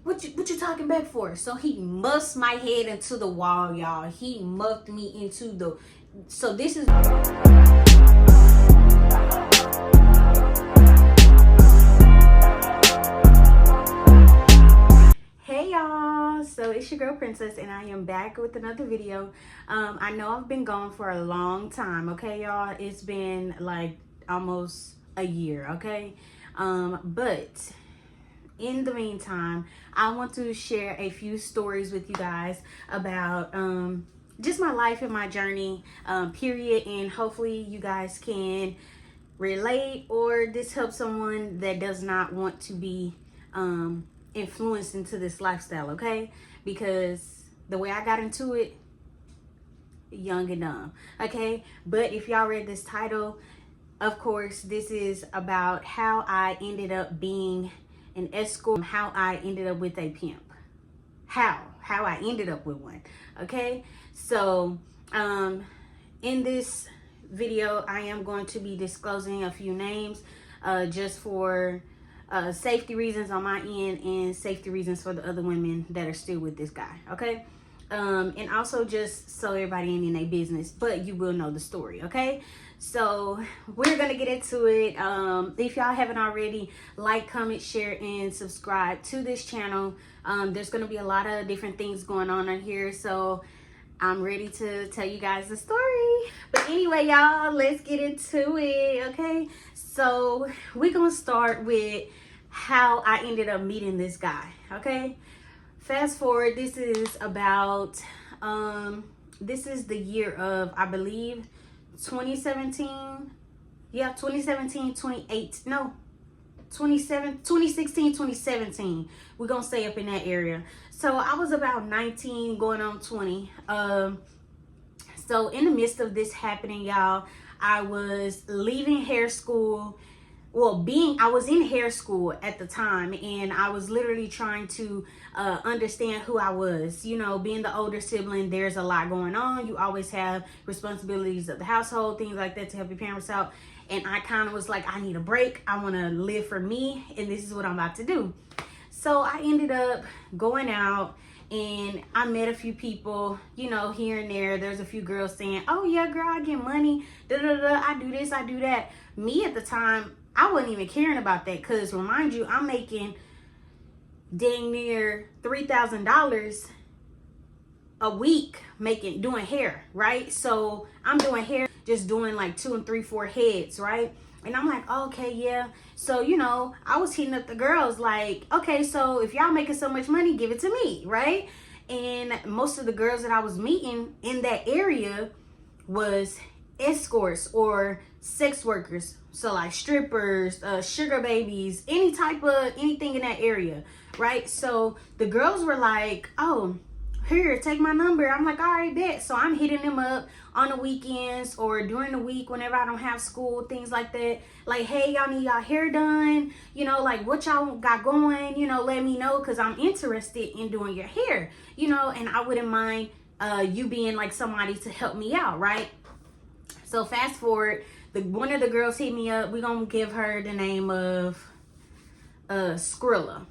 what you talking back for? So he muffs my head into the wall, y'all. He muffed me into the, so this is, hey y'all, so it's your girl Princess and I am back with another video. I know I've been gone for a long time, okay y'all? It's been like almost a year, okay? But in the meantime, I want to share a few stories with you guys about just my life and my journey, period. And hopefully you guys can relate, or this helps someone that does not want to be influenced into this lifestyle, okay? Because the way I got into it, young and dumb, okay? But if y'all read this title, of course, this is about how I ended up being an escort, how I ended up with a pimp, how I ended up with one, okay? So in this video I am going to be disclosing a few names just for safety reasons on my end and safety reasons for the other women that are still with this guy, okay? And also just so everybody ain't in their business, but you will know the story, okay? So we're gonna get into it. If y'all haven't already, like, comment, share, and subscribe to this channel. There's gonna be a lot of different things going on here, so I'm ready to tell you guys the story. But anyway, y'all, let's get into it, okay? So we're gonna start with how I ended up meeting this guy, okay? Fast forward, this is about this is the year of, I believe, 2017. Yeah, 2017, 28, no, 2016, 2017. We're gonna stay up in that area. So I was about 19 going on 20. So in the midst of this happening, y'all, I was leaving hair school. Well, I was in hair school at the time, and I was literally trying to understand who I was. You know, being the older sibling, there's a lot going on. You always have responsibilities of the household, things like that, to help your parents out. And I kind of was like, I need a break. I want to live for me, and this is what I'm about to do. So I ended up going out, and I met a few people, you know, here and there. There's a few girls saying, oh yeah, girl, I get money, I do this, I do that. Me at the time, I wasn't even caring about that, because remind you, I'm making dang near $3,000 a week doing hair, right? So I'm doing hair, just doing like 2 and 3, 4 heads, right? And I'm like, okay, yeah. So, you know, I was hitting up the girls like, okay, so if y'all making so much money, give it to me, right? And most of the girls that I was meeting in that area was escorts or sex workers. So like strippers, sugar babies, anything in that area, right? So the girls were like, oh, here, take my number. I'm like, all right, bet. So I'm hitting them up on the weekends or during the week whenever I don't have school, things like that. Like, hey, y'all need y'all hair done? You know, like, what y'all got going? You know, let me know, because I'm interested in doing your hair, you know, and I wouldn't mind you being like somebody to help me out, right? So fast forward, one of the girls hit me up. We're going to give her the name of Skrilla.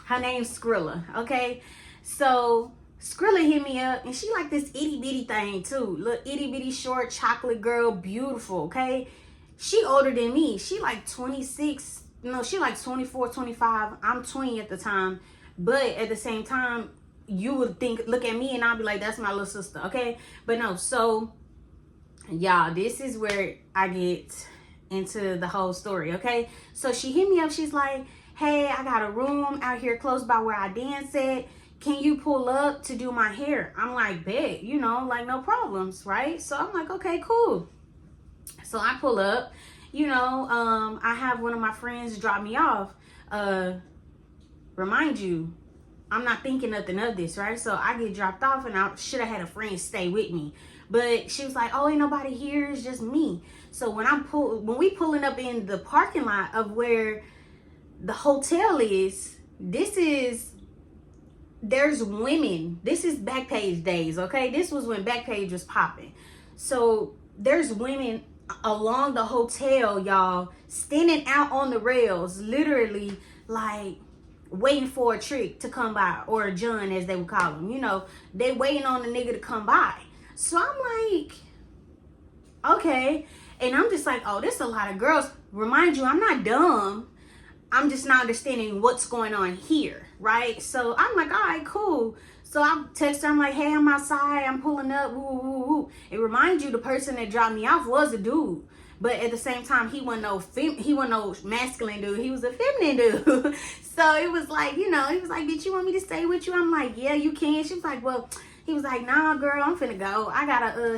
Her name's Skrilla, okay? So Skrilla hit me up, and she like this itty bitty thing too. Little itty bitty short chocolate girl, beautiful, okay? She older than me. She like 26. No, she like 24, 25. I'm 20 at the time. But at the same time, you would look at me and I'll be like, that's my little sister, okay? But no, so y'all, this is where I get into the whole story, okay? So she hit me up. She's like, hey, I got a room out here close by where I dance at. Can you pull up to do my hair? I'm like, bet, you know, like, no problems, right? So I'm like, okay, cool. So I pull up, you know, I have one of my friends drop me off. Remind you, I'm not thinking nothing of this, right? So I get dropped off, and I should have had a friend stay with me. But she was like, oh, ain't nobody here, it's just me. So when we pulling up in the parking lot of where the hotel is, there's women. This is Backpage days, okay? This was when Backpage was popping. So there's women along the hotel, y'all, standing out on the rails, literally like waiting for a trick to come by, or a John as they would call him. You know, they waiting on the nigga to come by. So I'm like, okay. And I'm just like, oh, there's a lot of girls. Remind you, I'm not dumb. I'm just not understanding what's going on here, right? So I'm like, all right, cool. So I text her, I'm like, hey, I'm outside, I'm pulling up, woo, woo, woo. It reminds you, the person that dropped me off was a dude. But at the same time, he wasn't no masculine dude. He was a feminine dude. So it was like, you know, he was like, did you want me to stay with you? I'm like, yeah, you can. She was like, well, he was like, nah, girl, I'm finna go.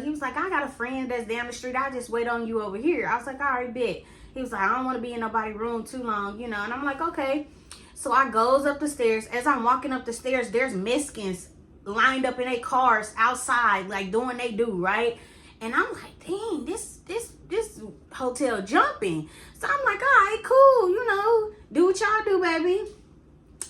He was like, I got a friend that's down the street. I'll just wait on you over here. I was like, all right, bet. He was like, I don't want to be in nobody's room too long, you know. And I'm like, okay. So I goes up the stairs. As I'm walking up the stairs, there's Mexicans lined up in their cars outside, like doing they do, right? And I'm like, dang, this hotel jumping. So I'm like, all right, cool, you know, do what y'all do, baby.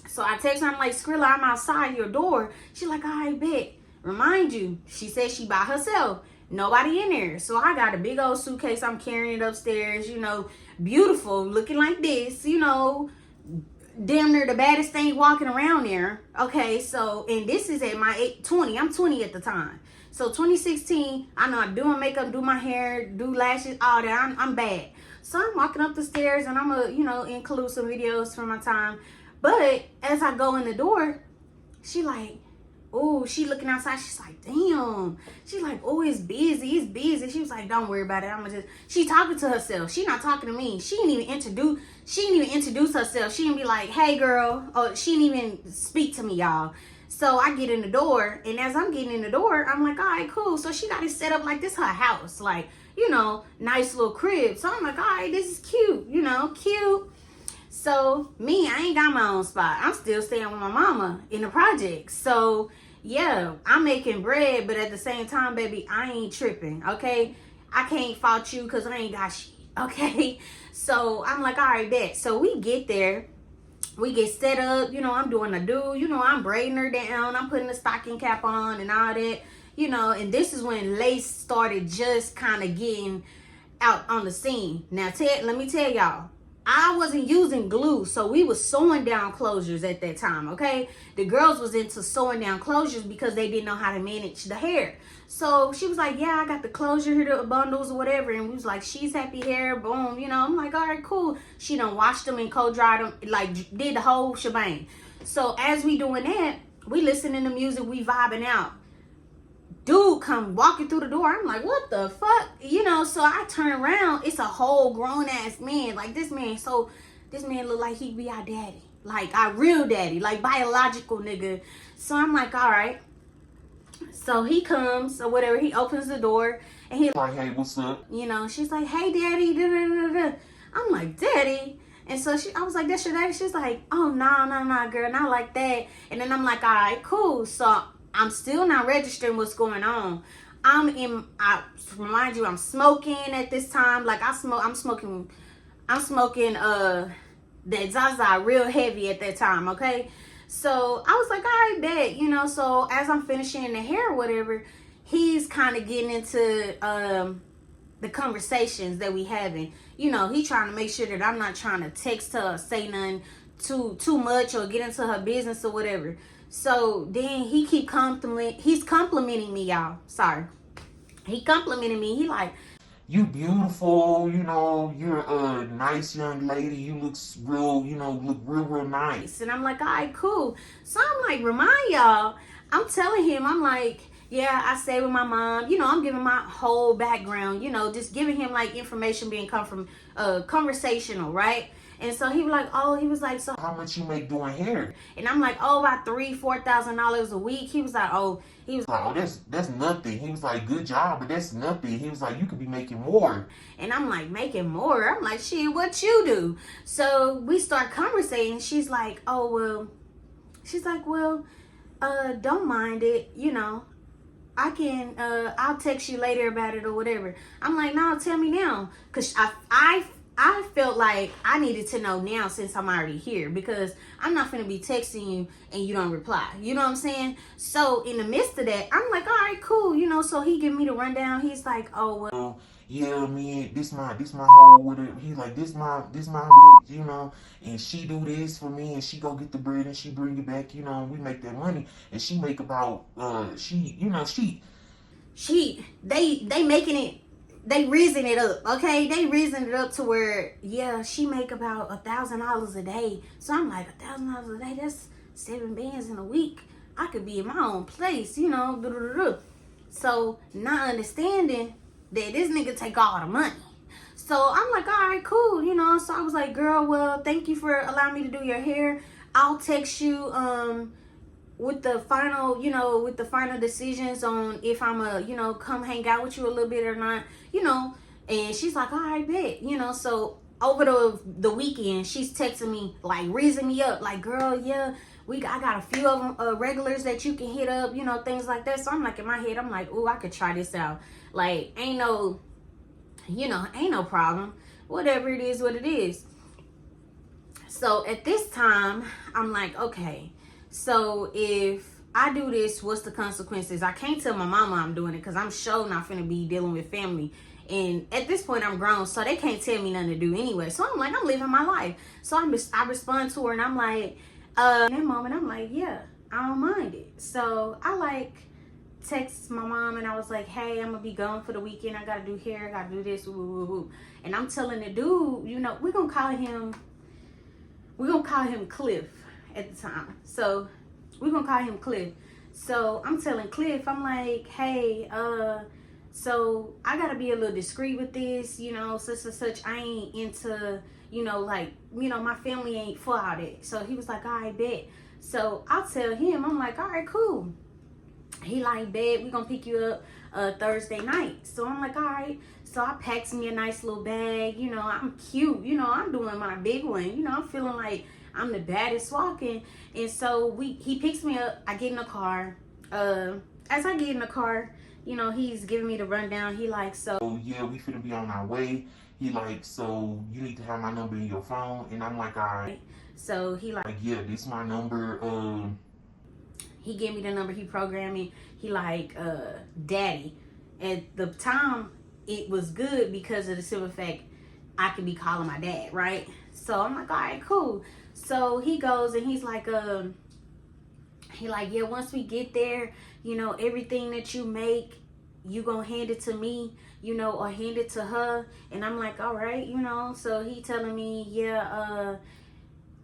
So I text her, I'm like, Skrilla, I'm outside your door. She's like, all right, bet. Remind you, she said she by herself. Nobody in there. So I got a big old suitcase. I'm carrying it upstairs, you know, beautiful, looking like this, you know, damn near the baddest thing walking around there. Okay, so, and this is at my 20. I'm 20 at the time. So 2016, I know I'm doing makeup, do my hair, do lashes, all that. I'm bad. So I'm walking up the stairs, and I'm going to, you know, include some videos from my time. But as I go in the door, she like, oh, she looking outside. She's like, damn. She's like, oh, it's busy. It's busy. She was like, don't worry about it. She talking to herself. She not talking to me. She didn't even introduce herself. She didn't be like, hey, girl. Oh, she didn't even speak to me, y'all. So I get in the door, and as I'm getting in the door, I'm like, all right, cool. So she got it set up like this her house. Like, you know, nice little crib. So I'm like, all right, this is cute. You know, cute. So me, I ain't got my own spot. I'm still staying with my mama in the projects. So yeah, I'm making bread, but at the same time, baby, I ain't tripping, okay? I can't fault you because I ain't got shit, okay? So I'm like, all right, bet. So we get there. We get set up. You know, I'm doing a do. You know, I'm braiding her down. I'm putting the stocking cap on and all that. You know, and this is when lace started just kind of getting out on the scene. Now, let me tell y'all. I wasn't using glue, so we was sewing down closures at that time, okay? The girls was into sewing down closures because they didn't know how to manage the hair. So she was like, yeah, I got the closure here, the bundles or whatever. And we was like, she's happy hair, boom, you know. I'm like, all right, cool. She done washed them and co-dried them, like did the whole shebang. So as we doing that, we listening to music, we vibing out. Dude come walking through the door. I'm like, what the fuck? You know, so I turn around. It's a whole grown ass man. Like this man look like he be our daddy. Like our real daddy. Like biological nigga. So I'm like, all right. So he comes or whatever. He opens the door and he like, hey, what's up? You know, she's like, hey, daddy. Da, da, da, da. I'm like, daddy. And so I was like, that's your daddy? She's like, oh, no, girl. Not like that. And then I'm like, all right, cool. So I'm still not registering what's going on. I remind you, I'm smoking at this time. Like I'm smoking the Zaza real heavy at that time, okay? So I was like, all right, bet, you know. So as I'm finishing the hair or whatever, he's kind of getting into the conversations that we having. You know, he trying to make sure that I'm not trying to text her or say nothing too much or get into her business or whatever. So then he's complimenting me, y'all. Sorry. He complimented me. He like, you beautiful, you know, you're a nice young lady. You look real nice. And I'm like, all right, cool. So I'm like, remind y'all, I'm telling him, I'm like, yeah, I stay with my mom. You know, I'm giving my whole background, you know, just giving him like information being come from conversational, right? And so he was like, so how much you make doing hair? And I'm like, oh, about $3,000-$4,000 a week. He was like, oh, that's nothing. He was like, good job, but that's nothing. He was like, you could be making more. And I'm like, making more? I'm like, shit, what you do? So we start conversating. She's like, well, don't mind it, you know. I can, I'll text you later about it or whatever. I'm like, no, tell me now. Because I I felt like I needed to know now since I'm already here, because I'm not gonna be texting you and you don't reply. You know what I'm saying? So in the midst of that, I'm like, all right, cool. You know, so he give me the rundown. He's like, oh, well, yeah, man, this my whole with it. He like, this my bitch, you know, and she do this for me, and she go get the bread and she bring it back, you know, and we make that money, and she make about she, you know, they making it, they reason it up, okay? They reason it up to where, yeah, she make about $1,000 a day. So I'm like, $1,000 a day, that's 7 bands in a week. I could be in my own place, you know. So not understanding that this nigga take all the money. So I'm like, all right, cool, you know. So I was like, girl, well, thank you for allowing me to do your hair. I'll text you with the final, you know, with the final decisions on if I'm a, you know, come hang out with you a little bit or not, you know. And she's like, all right, bet, you know. So over the weekend, she's texting me, like, raising me up, like, girl, yeah, I got a few of them regulars that you can hit up, you know, things like that. So I'm like, in my head, I'm like, ooh, I could try this out. Like, ain't no, you know, ain't no problem. Whatever it is, what it is. So at this time, I'm like, okay, so if I do this, what's the consequences? I can't tell my mama I'm doing it, because I'm sure not finna be dealing with family. And at this point, I'm grown, so they can't tell me nothing to do anyway. So I'm like, I'm living my life. So I respond to her, and I'm like, in that moment, I'm like, yeah, I don't mind it. So I like text my mom, and I was like, hey, I'm gonna be gone for the weekend. I gotta do hair, I gotta do this, woo, woo, woo. And I'm telling the dude, you know, we're gonna call him Cliff at the time. So we're gonna call him Cliff. So I'm telling Cliff, I'm like, hey, so I gotta be a little discreet with this, you know, such and such. I ain't into, you know, like, you know, my family ain't for all that. So he was like, all right, bet. So I'll tell him, I'm like, all right, cool. He like, bet, we gonna pick you up Thursday night. So I'm like, all right. So I packed me a nice little bag. You know, I'm cute. You know, I'm doing my big one. You know, I'm feeling like I'm the baddest walking. And so he picks me up. I get in the car. As I get in the car, you know, he's giving me the rundown. He like, so yeah, we finna be on our way. He like, so you need to have my number in your phone, and I'm like, all right. So he like, yeah, this my number. He gave me the number. He programmed me. He like, daddy. At the time, it was good because of the simple fact I could be calling my dad, right? So I'm like, all right, cool. So he goes and he's like, yeah, once we get there, you know, everything that you make, you gonna hand it to me, you know, or hand it to her. And I'm like, all right, you know. So he telling me, yeah,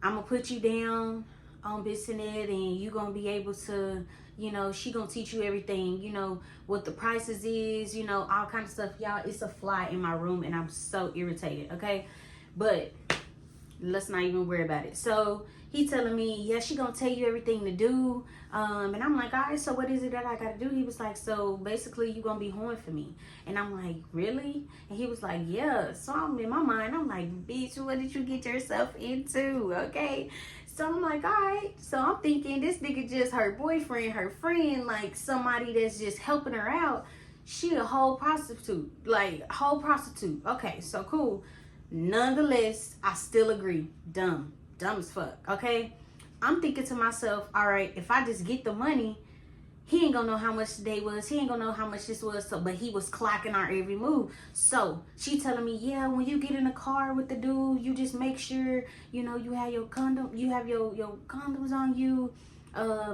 I'm gonna put you down on Bissonnet, and you gonna be able to, you know, she gonna teach you everything, you know, what the prices is, you know, all kind of stuff. Y'all, it's a fly in my room and I'm so irritated, okay? But let's not even worry about it. So he telling me, yeah, she gonna tell you everything to do. And I'm like, all right, so what is it that I gotta do? He was like, so basically you gonna be horn for me. And I'm like, really? And he was like, yeah. So I'm in my mind, I'm like, bitch, what did you get yourself into? Okay. So I'm like, all right. So I'm thinking this nigga just her boyfriend, her friend, like somebody that's just helping her out. She a whole prostitute, like whole prostitute. Okay, so cool. Nonetheless, I still agree. Dumb as fuck. Okay, I'm thinking to myself, all right, if I just get the money, he ain't gonna know how much today was. He ain't gonna know how much this was. So, but he was clocking our every move. So she telling me, yeah, when you get in the car with the dude, you just make sure, you know, you have your condom, you have your condoms on you.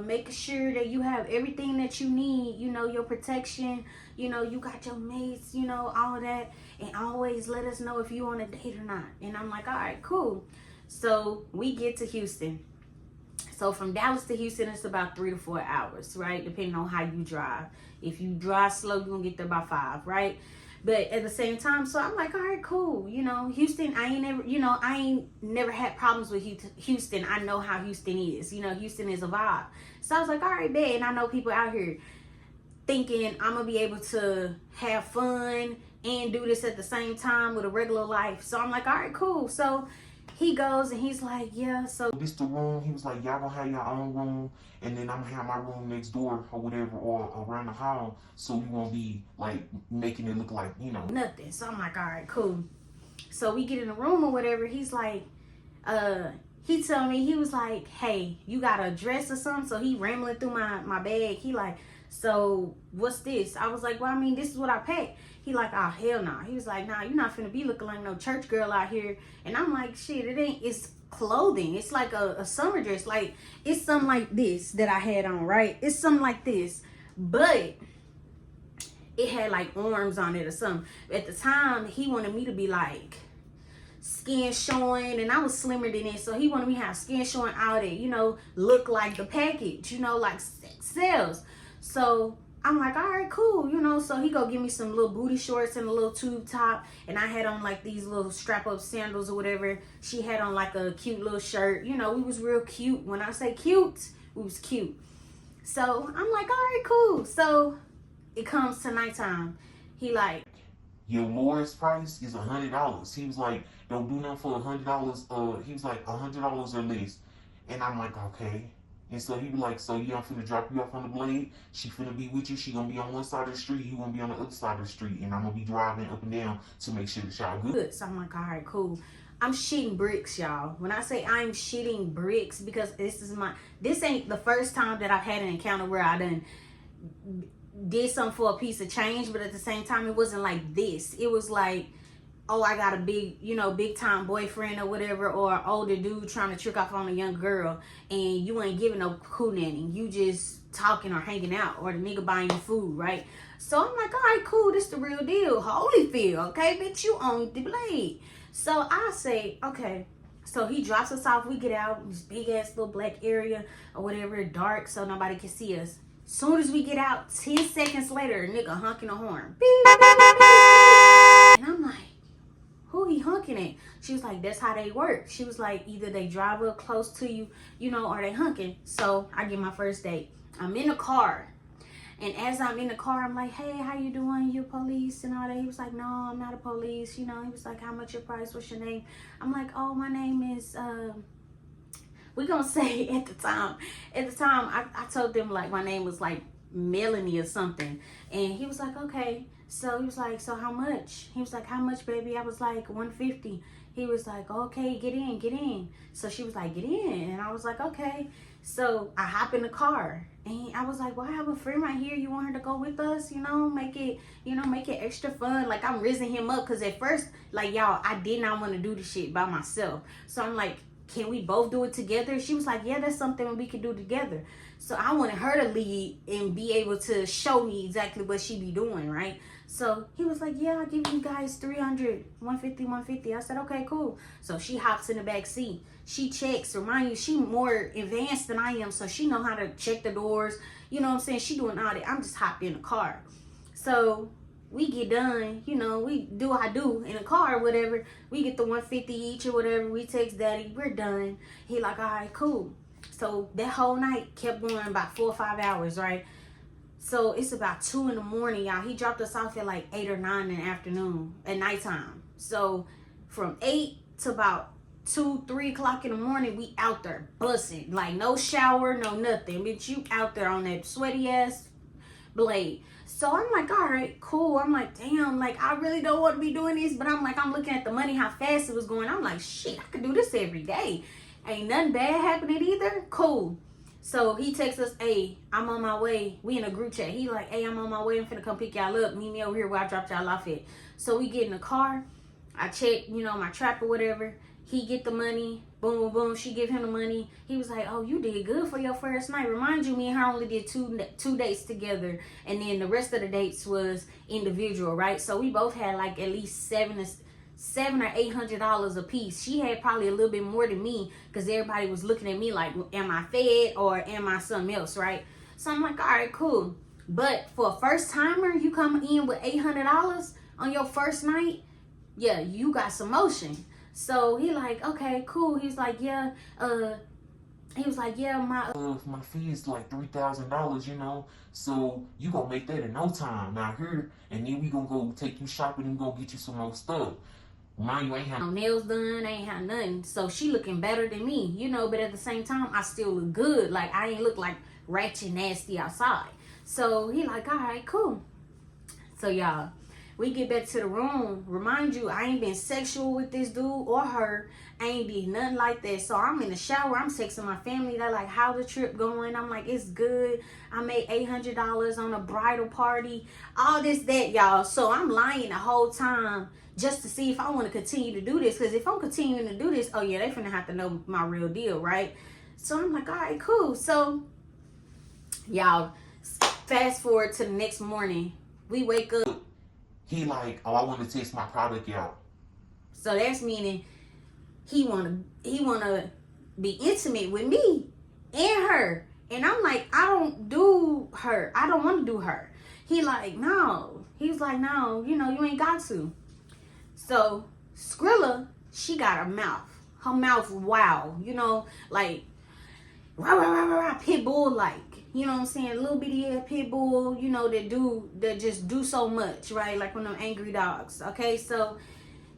Making sure that you have everything that you need, you know, your protection, you know, you got your mates, you know, all of that. And always let us know if you on a date or not. And I'm like, all right, cool. So we get to Houston. So from Dallas to Houston, it's about 3 to 4 hours, right? Depending on how you drive. If you drive slow, you're going to get there by 5, right? But at the same time, so I'm like, all right, cool. You know, Houston, I ain't never had problems with Houston. I know how Houston is. You know, Houston is a vibe. So I was like, all right, bet. And I know people out here thinking I'm going to be able to have fun and do this at the same time with a regular life. So I'm like, all right, cool. So he goes and he's like, yeah, so this the room. He was like, y'all gonna have your own room, and then I'm gonna have my room next door or whatever, or around the hall. So we won't be like making it look like, you know, nothing. So I'm like, all right, cool. So we get in the room or whatever. He's like, he told me, he was like, hey, you got a dress or something? So he rambling through my bag. He like, so what's this? I was like, well, I mean, this is what I packed. He like, oh, hell no. He was like, nah, you're not finna be looking like no church girl out here. And I'm like, shit, it ain't, it's clothing. It's like a summer dress. Like, it's something like this that I had on, right? It's something like this. But it had like arms on it or something. At the time, he wanted me to be like skin showing, and I was slimmer than it, so he wanted me to have skin showing out it, you know, look like the package, you know, like sales. So I'm like, all right, cool, you know. So he go give me some little booty shorts and a little tube top, and I had on like these little strap up sandals or whatever. She had on like a cute little shirt, you know. We was real cute. When I say cute, we was cute. So I'm like, all right, cool. So it comes to nighttime. He like, your lowest price is $100. He was like, don't do nothing for $100. He was like $100 or less, and I'm like, okay. And so he was like, so yeah, I'm finna drop you off on the blade. She finna be with you. She gonna be on one side of the street. You gonna be on the other side of the street, and I'm gonna be driving up and down to make sure that y'all good. So I'm like, all right, cool. I'm shitting bricks, y'all. When I say I'm shitting bricks, because this ain't the first time that I've had an encounter where I done did something for a piece of change, but at the same time, it wasn't like this. It was like, oh, I got a big, you know, big time boyfriend or whatever, or an older dude trying to trick off on a young girl, and you ain't giving no coonanny. You just talking or hanging out, or the nigga buying you food, right? So I'm like, all right, cool, this the real deal. Holyfield, okay, bitch, you own the blade. So I say, okay. So he drops us off. We get out, this big ass little black area or whatever, dark, so nobody can see us. Soon as we get out, 10 seconds later, a nigga honking a horn. Beep, beep, beep. And I'm like, who he honking at? She was like, that's how they work. She was like, either they drive up close to you, you know, or they honking. So I get my first date. I'm in the car. And as I'm in the car, I'm like, hey, how you doing? You police and all that? He was like, no, I'm not a police. You know, he was like, how much your price? What's your name? I'm like, oh, my name is, we're going to say at the time, I told them like my name was like Melanie or something. And he was like, okay. So he was like, so how much? He was like, how much, baby? I was like, 150. He was like, okay, get in, get in. So she was like, get in. And I was like, okay. So I hop in the car, and I was like, well, I have a friend right here. You want her to go with us? You know, make it extra fun. Like, I'm rizzing him up, because at first, like, y'all, I did not want to do the shit by myself. So I'm like, can we both do it together? She was like, yeah, that's something we could do together. So I wanted her to lead and be able to show me exactly what she be doing, right? So he was like, yeah, I'll give you guys 300, 150, 150. I said, okay, cool. So she hops in the back seat. She checks. Remind you, she more advanced than I am, so she know how to check the doors. You know what I'm saying? She doing all that. I'm just hopped in the car. So we get done, you know, we do what I do in the car or whatever. We get the 150 each or whatever. We text daddy, we're done. He like, all right, cool. So that whole night kept going about 4 or 5 hours, right? So it's about 2 in the morning, y'all. He dropped us off at like 8 or 9 in the afternoon at nighttime. So from 8 to about 2, 3 o'clock in the morning, we out there bussing. Like no shower, no nothing. Bitch, you out there on that sweaty ass blade. So I'm like, all right, cool. I'm like, damn, like I really don't want to be doing this, but I'm like, I'm looking at the money, how fast it was going. I'm like, shit, I could do this every day. Ain't nothing bad happening either. Cool. So he texts us, hey, I'm on my way. We in a group chat. He like, hey, I'm on my way. I'm finna come pick y'all up. Meet me over here where I dropped y'all off at. So we get in the car. I check, you know, my trap or whatever. He get the money. Boom, boom, boom. She give him the money. He was like, oh, you did good for your first night. Remind you, me and her only did two dates together. And then the rest of the dates was individual, right? So we both had like at least $700 or $800 a piece. She had probably a little bit more than me, because everybody was looking at me like, am I fed or am I something else, right? So I'm like, all right, cool. But for a first timer, you come in with $800 on your first night, yeah, you got some motion. So he like, okay, cool. He's like, yeah, he was like, yeah, my fee is like $3,000, you know, so you gonna make that in no time now here, and then we gonna go take you shopping and gonna get you some more stuff. Mind you, ain't have no nails done, I ain't have nothing. So she looking better than me, you know, but at the same time, I still look good. Like, I ain't look like ratchet nasty outside. So he like, all right, cool. So y'all, We get back to the room. Remind you, I ain't been sexual with this dude or her. I ain't did nothing like that. So I'm in the shower. I'm texting my family. They're like, how the trip going? I'm like, it's good. I made $800 on a bridal party. All this, that, y'all. So I'm lying the whole time just to see if I want to continue to do this. Because if I'm continuing to do this, oh yeah, they finna have to know my real deal, right? So I'm like, all right, cool. So y'all, fast forward to the next morning. We wake up. He like, oh, I want to test my product out. So that's meaning he wanna be intimate with me and her. And I'm like, I don't do her. I don't want to do her. He like, no. He was like, no, you know, you ain't got to. So Skrilla, she got a mouth. Her mouth, wow. You know, like, rah, rah, rah, rah, pit bull like. You know what I'm saying? A little bitty ass pit bull, you know, that just do so much, right? Like one of them angry dogs. Okay, so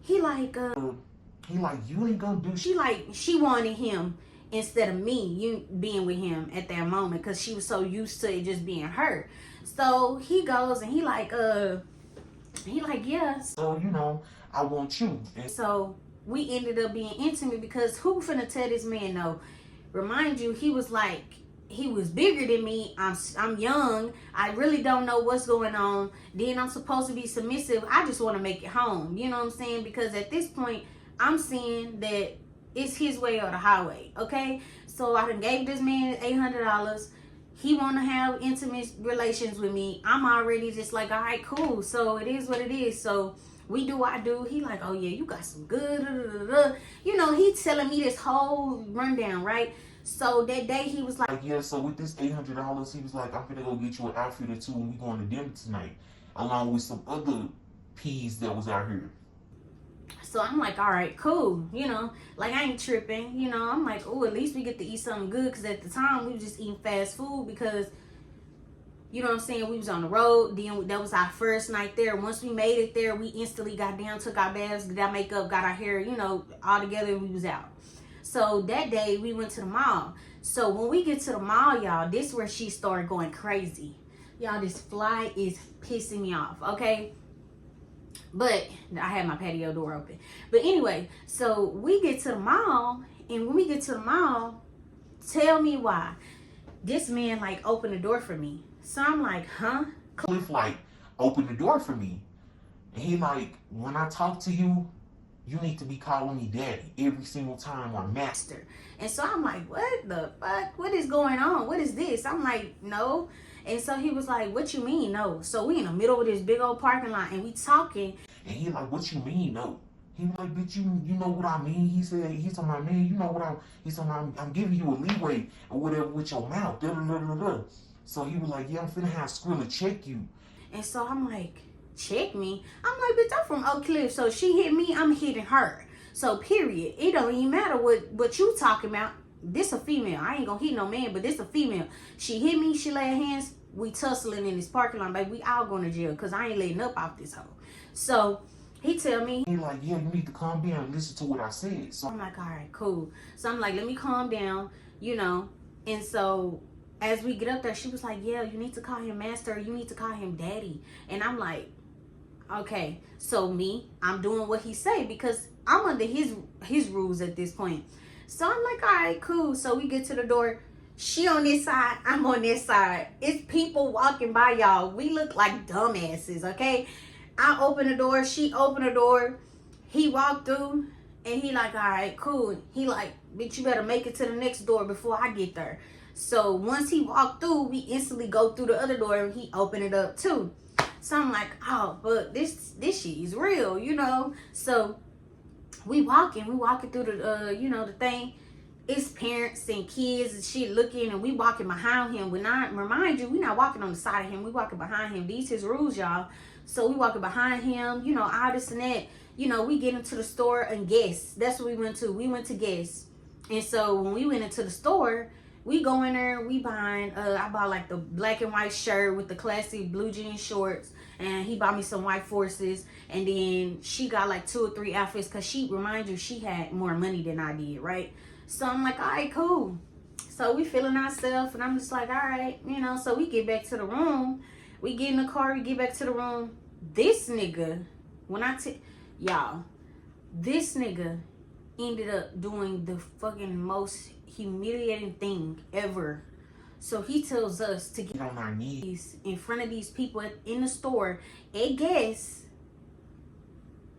he like, you ain't gonna do shit. She wanted him instead of me, you being with him at that moment, because she was so used to it just being her. So he goes and he like, yes. So, you know, I want you. And so we ended up being intimate because who finna tell this man no? Remind you, he was like, he was bigger than me. I'm young. I really don't know what's going on. Then I'm supposed to be submissive. I just want to make it home. You know what I'm saying? Because at this point, I'm seeing that it's his way or the highway. Okay? So I done gave this man $800. He want to have intimate relations with me. I'm already just like, all right, cool. So it is what it is. So we do what I do. He like, oh yeah, you got some good. You know, he telling me this whole rundown, right? So that day he was like, yeah, so with this $800, he was like, I'm gonna go get you an outfit or two and we going to dinner tonight, along with some other peas that was out here. So I'm like, all right, cool. You know, like I ain't tripping. You know, I'm like, oh, at least we get to eat something good. Because at the time we were just eating fast food because, you know what I'm saying, we was on the road. Then that was our first night there. Once we made it there, we instantly got down, took our baths, did our makeup, got our hair, you know, all together, and we was out. So that day we went to the mall. So when we get to the mall, y'all, this is where she started going crazy. Y'all, this fly is pissing me off, okay? But I had my patio door open. But anyway, so we get to the mall, and when we get to the mall, tell me why. This man like opened the door for me. So I'm like, huh? Cliff like opened the door for me. And he like, when I talk to you, you need to be calling me daddy every single time or master. And so I'm like, what the fuck? What is going on? What is this? I'm like, no. And so he was like, what you mean, no? So we in the middle of this big old parking lot and we talking. And he like, what you mean, no? He was like, bitch, you know what I mean? He said, he's talking about, man, you know what he's talking about, I'm giving you a leeway or whatever with your mouth. Da, da, da, da, da. So he was like, yeah, I'm finna have Skrilla check you. And so I'm like, check me? I'm like, bitch, I'm from Oak Cliff. So she hit me, I'm hitting her. So period. It don't even matter what you talking about. This a female. I ain't gonna hit no man, but this a female. She hit me, she laid hands, we tussling in this parking lot, baby. We all going to jail because I ain't letting up off this hoe. So he tell me, he like, yeah, you need to calm down and listen to what I said. So I'm like, all right, cool. So I'm like, let me calm down, you know. And so as we get up there, she was like, yeah, you need to call him master, you need to call him daddy. And I'm like, okay. So me, I'm doing what he say because I'm under his rules at this point. So I'm like, all right, cool. So we get to the door. She on this side, I'm on this side. It's people walking by, y'all. We look like dumbasses, okay? I open the door, she opened the door. He walked through, and he like, all right, cool. He like, bitch, you better make it to the next door before I get there. So once he walked through, we instantly go through the other door, and he opened it up too. So I'm like, oh, but this shit is real, you know? So we walking through the, you know, the thing. It's parents and kids and shit looking, and we walking behind him. When I remind you, we not walking on the side of him. We walking behind him. These his rules, y'all. So we walking behind him, you know, all this and that. You know, we get into the store and Guess. That's what we went to. We went to Guess. And so when we went into the store, we go in there, we buying, I bought like the black and white shirt with the classic blue jean shorts. And he bought me some white forces. And then she got like 2 or 3 outfits because she, remind you, she had more money than I did, right? So I'm like, all right, cool. So we feeling ourselves, and I'm just like, all right, you know. So we get back to the room. We get in the car, we get back to the room. This nigga, y'all, this nigga ended up doing the fucking most humiliating thing ever. So he tells us to get on our knees in front of these people in the store at Guess,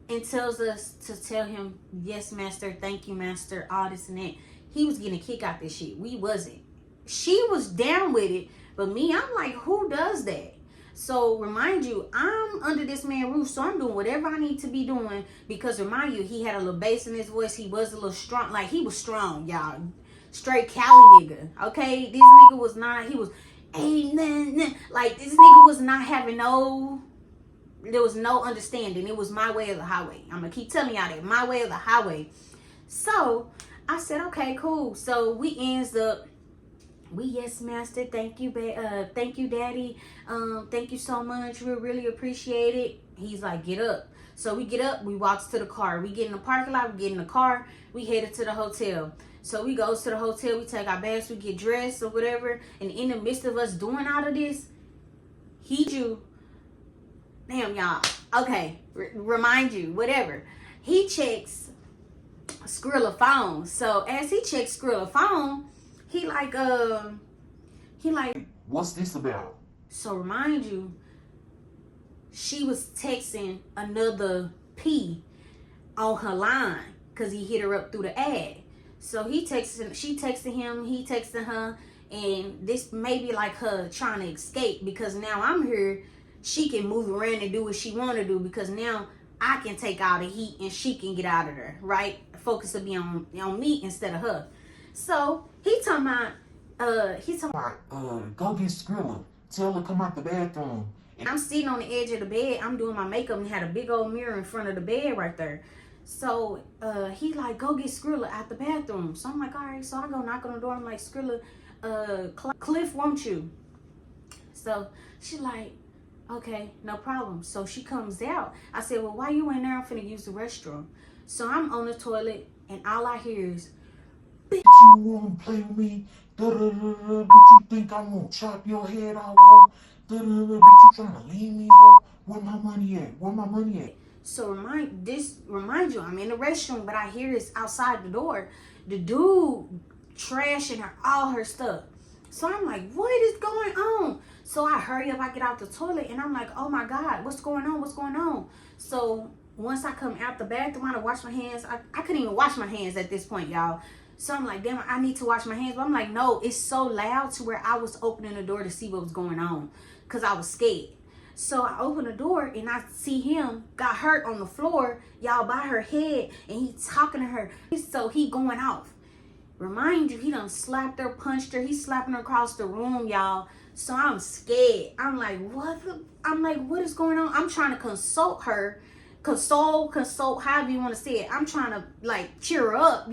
and tells us to tell him, yes, master, thank you, master, all this and that. He was getting a kick out this shit. We wasn't. She was down with it, but me, I'm like, who does that? So remind you, I'm under this man's roof, so I'm doing whatever I need to be doing, because remind you, he had a little bass in his voice. He was a little strong. Like, he was strong, y'all. Straight Cali nigga. Okay? This nigga was not, he was, hey, nah. Like, this nigga was not having there was no understanding. It was my way or the highway. I'm gonna keep telling y'all that. My way or the highway. So I said, okay, cool. So we ends up, yes, master, thank you, thank you, daddy, thank you so much, we really appreciate it. He's like, get up. So we get up, we walks to the car, we get in the parking lot, we get in the car, we headed to the hotel. So we goes to the hotel, we take our bags, we get dressed or whatever, and in the midst of us doing all of this, damn, y'all, okay, remind you, whatever, he checks Skrilla phone. So as he checks Skrilla phone, he like, what's this about? so remind you, she was texting another P on her line because he hit her up through the ad. So she texted him, he texted her, and this may be like her trying to escape, because now I'm here, she can move around and do what she want to do, because now I can take all the heat and she can get out of there, right? Focus will be on me instead of her. So he talking about, go get Skrilla. Tell her come out the bathroom. And I'm sitting on the edge of the bed. I'm doing my makeup and had a big old mirror in front of the bed right there. So he like, go get Skrilla out the bathroom. So I'm like, all right. So I go knock on the door. I'm like, Skrilla, Cliff, won't you? So she like, okay, no problem. So she comes out. I said, well, why you in there? I'm finna use the restroom. So I'm on the toilet and all I hear is, bitch, you wanna play with me? Bitch, you think I'm gonna chop your head off, ho? Bitch, you trying to leave me, ho? Where my money at? Where my money at? So remind you, I'm in the restroom, but I hear this outside the door. The dude trashing her, all her stuff. So I'm like, what is going on? So I hurry up, I get out the toilet, and I'm like, oh my God, what's going on? What's going on? So once I come out the bathroom, I wash my hands. I couldn't even wash my hands at this point, y'all. So I'm like, damn, I need to wash my hands. But I'm like, no, it's so loud to where I was opening the door to see what was going on, because I was scared. So I open the door and I see him got hurt on the floor, y'all, by her head, and he's talking to her. So he going off. Remind you, he done slapped her, punched her. He's slapping her across the room, y'all. So I'm scared. I'm like, what is going on? I'm trying to consult her. Console, however you want to say it. I'm trying to like cheer her up,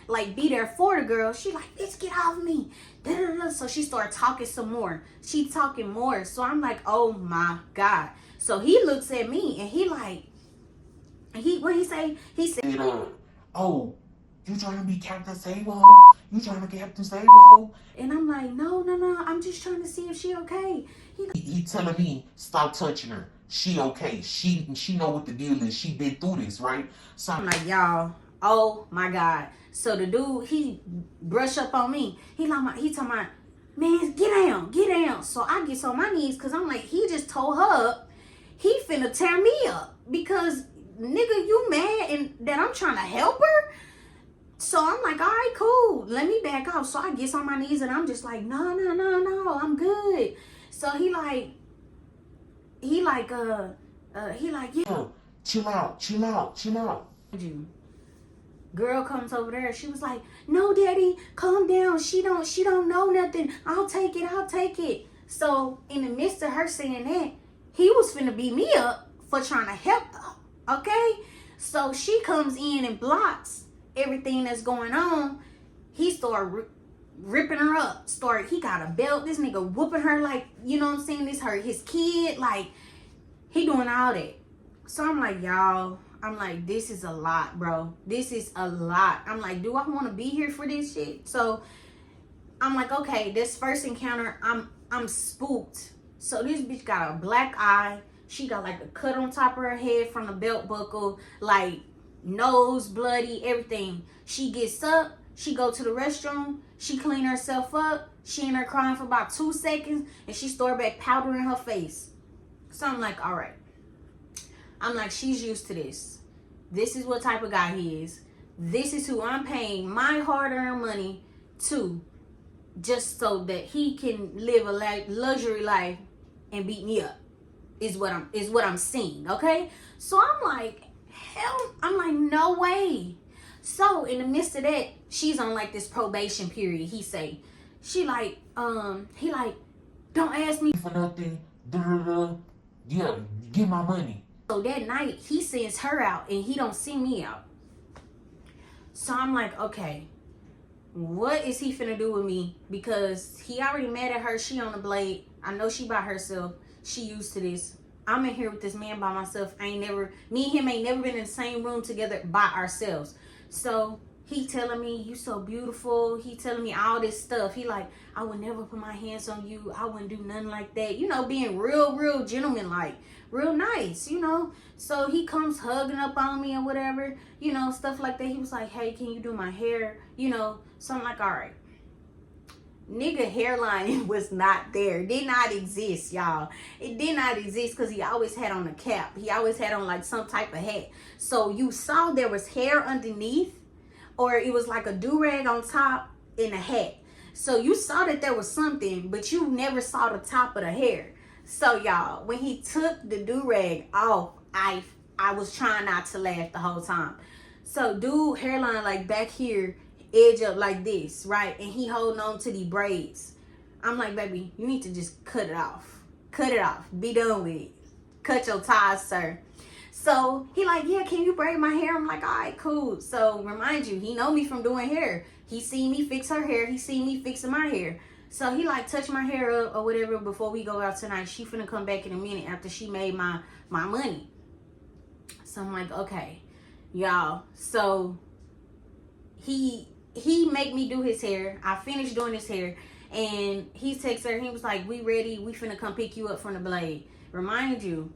like be there for the girl. She like, bitch, get off me. Da-da-da. So she started talking some more. She talking more. So I'm like, oh my God. So he looks at me and he like, what he say? He said, oh, you trying to be Captain Sable, ho? You trying to be Captain Sable, ho? And I'm like, no. I'm just trying to see if she okay. He telling me, stop touching her. She okay. She know what the deal is. She been through this, right? So I'm like, y'all, oh my God. So the dude, he brush up on me. He talking about, man, get down. So I get on my knees because I'm like, he just told her up. He finna tear me up because, nigga, you mad and that I'm trying to help her? So I'm like, all right, cool. Let me back off. So I get on my knees and I'm just like, no, I'm good. So he like, yeah. Chill out. Girl comes over there. She was like, no, daddy, calm down. She don't know nothing. I'll take it. So in the midst of her saying that, he was finna beat me up for trying to help her. Okay? So she comes in and blocks everything that's going on. He started ripping her up. He got a belt. This nigga whooping her like, you know what I'm saying? This his kid. Like, he doing all that. So I'm like, y'all, this is a lot, bro. This is a lot. I'm like, do I want to be here for this shit? So I'm like, okay, this first encounter, I'm spooked. So this bitch got a black eye. She got like a cut on top of her head from the belt buckle, like nose bloody, everything. She gets up, she go to the restroom, she clean herself up, she in there crying for about 2 seconds, and she start back powdering her face. So I'm like, all right. I'm like, she's used to this. This is what type of guy he is. This is who I'm paying my hard-earned money to, just so that he can live a luxury life and beat me up. Is what I'm seeing, okay? So I'm like, I'm like, no way. So in the midst of that, she's on like this probation period. He like, don't ask me for nothing. Yeah, get my money. So that night, he sends her out and he don't see me out. So I'm like, okay, what is he finna do with me? Because he already mad at her. She on the blade. I know she by herself. She used to this. I'm in here with this man by myself. Me and him ain't never been in the same room together by ourselves. So he telling me, you so beautiful. He telling me all this stuff. He like, I would never put my hands on you. I wouldn't do nothing like that. You know, being real gentleman, like real nice, you know. So he comes hugging up on me or whatever, you know, stuff like that. He was like, hey, can you do my hair? You know, so I'm like, all right. Nigga hairline was not there. It did not exist, y'all. It did not exist because he always had on a cap. He always had on like some type of hat. So you saw there was hair underneath, or it was like a do-rag on top and a hat. So you saw that there was something, but you never saw the top of the hair. So y'all, when he took the do-rag off, I was trying not to laugh the whole time. So dude hairline like back here, edge up like this, right? And he holding on to the braids. I'm like, baby, you need to just cut it off. Cut it off. Be done with it. Cut your ties, sir. So he like, yeah, can you braid my hair? I'm like, all right, cool. So remind you, he know me from doing hair. He seen me fix her hair. He seen me fixing my hair. So he like touch my hair up or whatever before we go out tonight. She finna come back in a minute after she made my money. So I'm like, okay, y'all. So he make me do his hair. I finished doing his hair, and he texts her. He was like, we ready. We finna come pick you up from the blade. Remind you,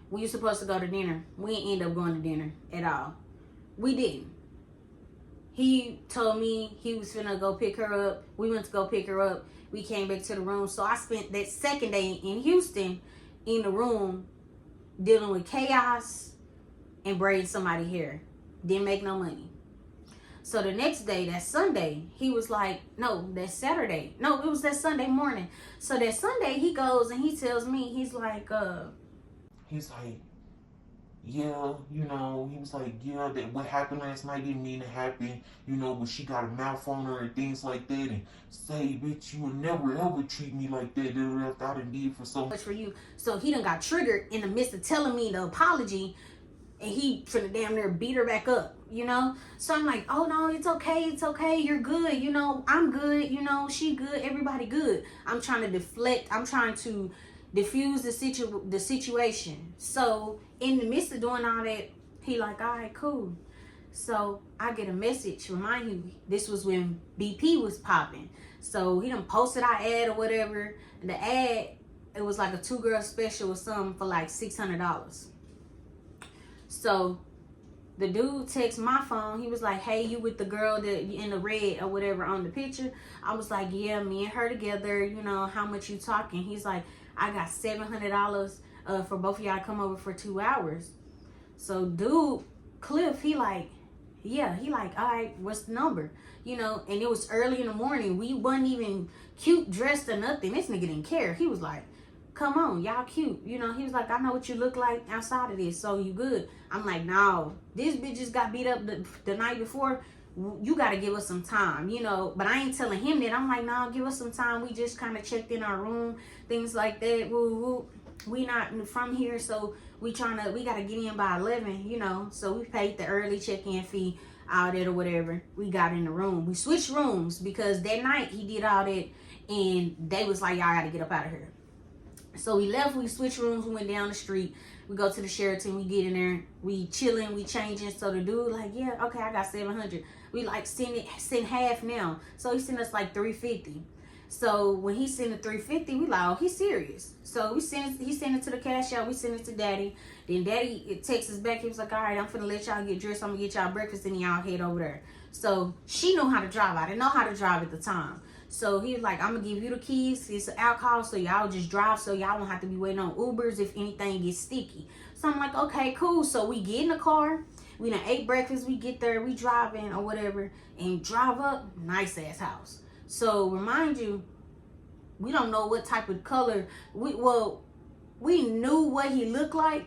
we were supposed to go to dinner. We didn't end up going to dinner at all. We didn't. He told me he was finna go pick her up. We went to go pick her up. We came back to the room. So I spent that second day in Houston in the room dealing with chaos and braiding somebody's hair. Didn't make no money. So the next day, that Sunday, he was like, no, that's Saturday. No, it was that Sunday morning. So that Sunday, he goes and he tells me, he's like, yeah, you know, he was like, yeah, that what happened last night didn't mean to happen, you know, but she got a mouth on her and things like that, and say, bitch, you would never ever treat me like that, that I done did for so much for you. So he done got triggered in the midst of telling me the apology, and he finna damn near beat her back up, you know? So I'm like, oh no, it's okay, you're good, you know, I'm good, you know, she good, everybody good. I'm trying to deflect, I'm trying to diffuse the situation. So in the midst of doing all that, he like, all right, cool. So I get a message, remind you, this was when BP was popping. So he done posted our ad or whatever. And the ad, it was like a 2-girl special or something for like $600. So the dude texted my phone. He was like, hey, you with the girl that in the red or whatever on the picture? I was like, yeah, me and her together, you know, how much you talking? He's like, I got $700 for both of y'all to come over for 2 hours. So dude, Cliff, he like, yeah, he like, all right, what's the number? You know, and it was early in the morning. We wasn't even cute dressed or nothing. This nigga didn't care. He was like, come on, y'all cute. You know, he was like, I know what you look like outside of this, so you good. I'm like, no, this bitch just got beat up the night before. You got to give us some time, you know. But I ain't telling him that. I'm like, no, give us some time. We just kind of checked in our room, things like that. Woo. We not from here, so we got to get in by 11, you know. So we paid the early check-in fee, all that or whatever. We got in the room. We switched rooms because that night he did all that, and they was like, y'all got to get up out of here. So we left, we switched rooms, we went down the street, we go to the Sheraton, we get in there, we chilling, we changing. So the dude like, yeah, okay, I got 700. We like send half now. So he sent us like 350. So when he sent the 350, we like, oh, he's serious. So he sent it to the cash out. We sent it to daddy. Then daddy texts us back. He was like, all right, I'm finna let y'all get dressed. I'm gonna get y'all breakfast and y'all head over there. So she knew how to drive. I didn't know how to drive at the time. So he was like, I'm gonna give you the keys. It's alcohol, so y'all just drive so y'all won't have to be waiting on Ubers if anything gets sticky. So I'm like, okay, cool. So we get in the car. We done ate breakfast. We get there. We drive in or whatever and drive up. Nice ass house. So remind you, we don't know what type of color. We knew what he looked like,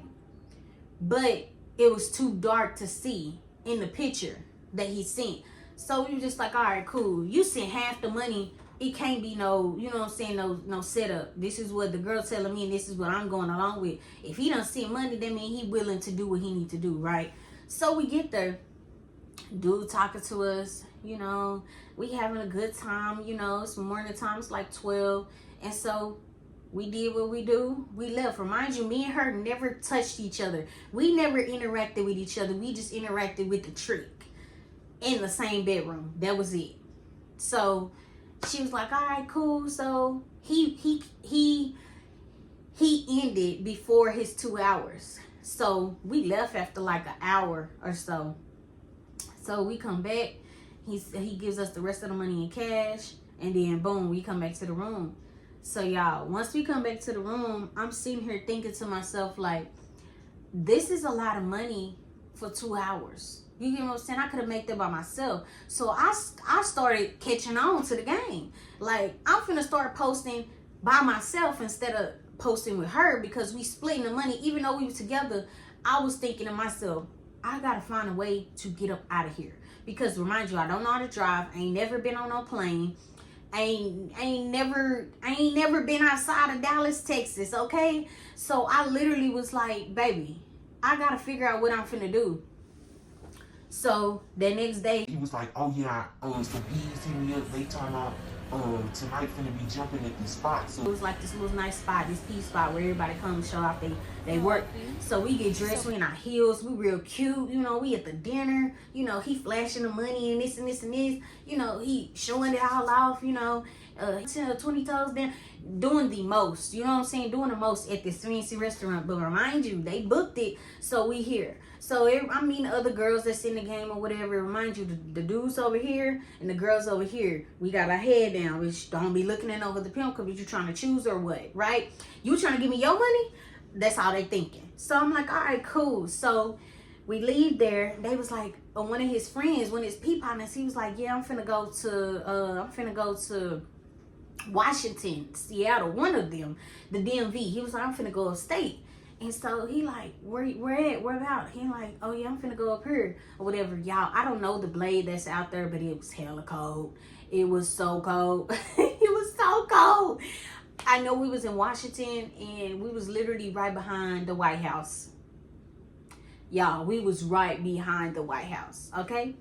but it was too dark to see in the picture that he sent. So we were just like, all right, cool. You sent half the money. It can't be no, you know what I'm saying, no setup. This is what the girl telling me, and this is what I'm going along with. If he done sent money, that means he willing to do what he need to do, right? So we get there. Dude talking to us, you know, we having a good time, you know, it's morning time, it's like 12. And so we did what we do. We left. Remind you, me and her never touched each other. We never interacted with each other. We just interacted with the trick in the same bedroom. That was it. So she was like, all right, cool. So he ended before his 2 hours. So we left after like an hour or so. So we come back. He gives us the rest of the money in cash. And then boom, we come back to the room. So y'all, once we come back to the room, I'm sitting here thinking to myself, like, this is a lot of money for 2 hours. You get what I'm saying? I could have made that by myself. So I started catching on to the game. Like, I'm finna start posting by myself instead of posting with her, because we splitting the money. Even though we were together, I was thinking to myself, I gotta find a way to get up out of here. Because remind you, I don't know how to drive. I ain't never been on no plane. I ain't never been outside of Dallas, Texas, okay? So I literally was like, baby, I gotta figure out what I'm finna do. So the next day, he was like, oh yeah, some bees hit me up. They talking about tonight finna be jumping at this spot. So it was like this little nice spot, this pea spot where everybody comes show off they work. So we get dressed, we in our heels, we real cute, you know, we at the dinner, you know, he flashing the money and this and this and this, you know, he showing it all off, you know, 20 toes down, doing the most, you know what I'm saying, doing the most at this fancy restaurant. But remind you, they booked it, so we here. So I mean, other girls that's in the game or whatever. Remind you, the dudes over here and the girls over here, we got our head down. Which don't be looking at over the pimp, because you trying to choose or what, right? You trying to give me your money? That's all they thinking. So I'm like, all right, cool. So we leave there. They was like, one of his friends, one of his pea partners, he was like, yeah, I'm finna go to Washington, Seattle, one of them, the DMV. He was like, I'm finna go upstate. And so he like, where at? Where about? He like, oh yeah, I'm finna go up here or whatever. Y'all, I don't know the blade that's out there, but it was hella cold. It was so cold. It was so cold. I know we was in Washington and we was literally right behind the White House. Y'all, we was right behind the White House, okay?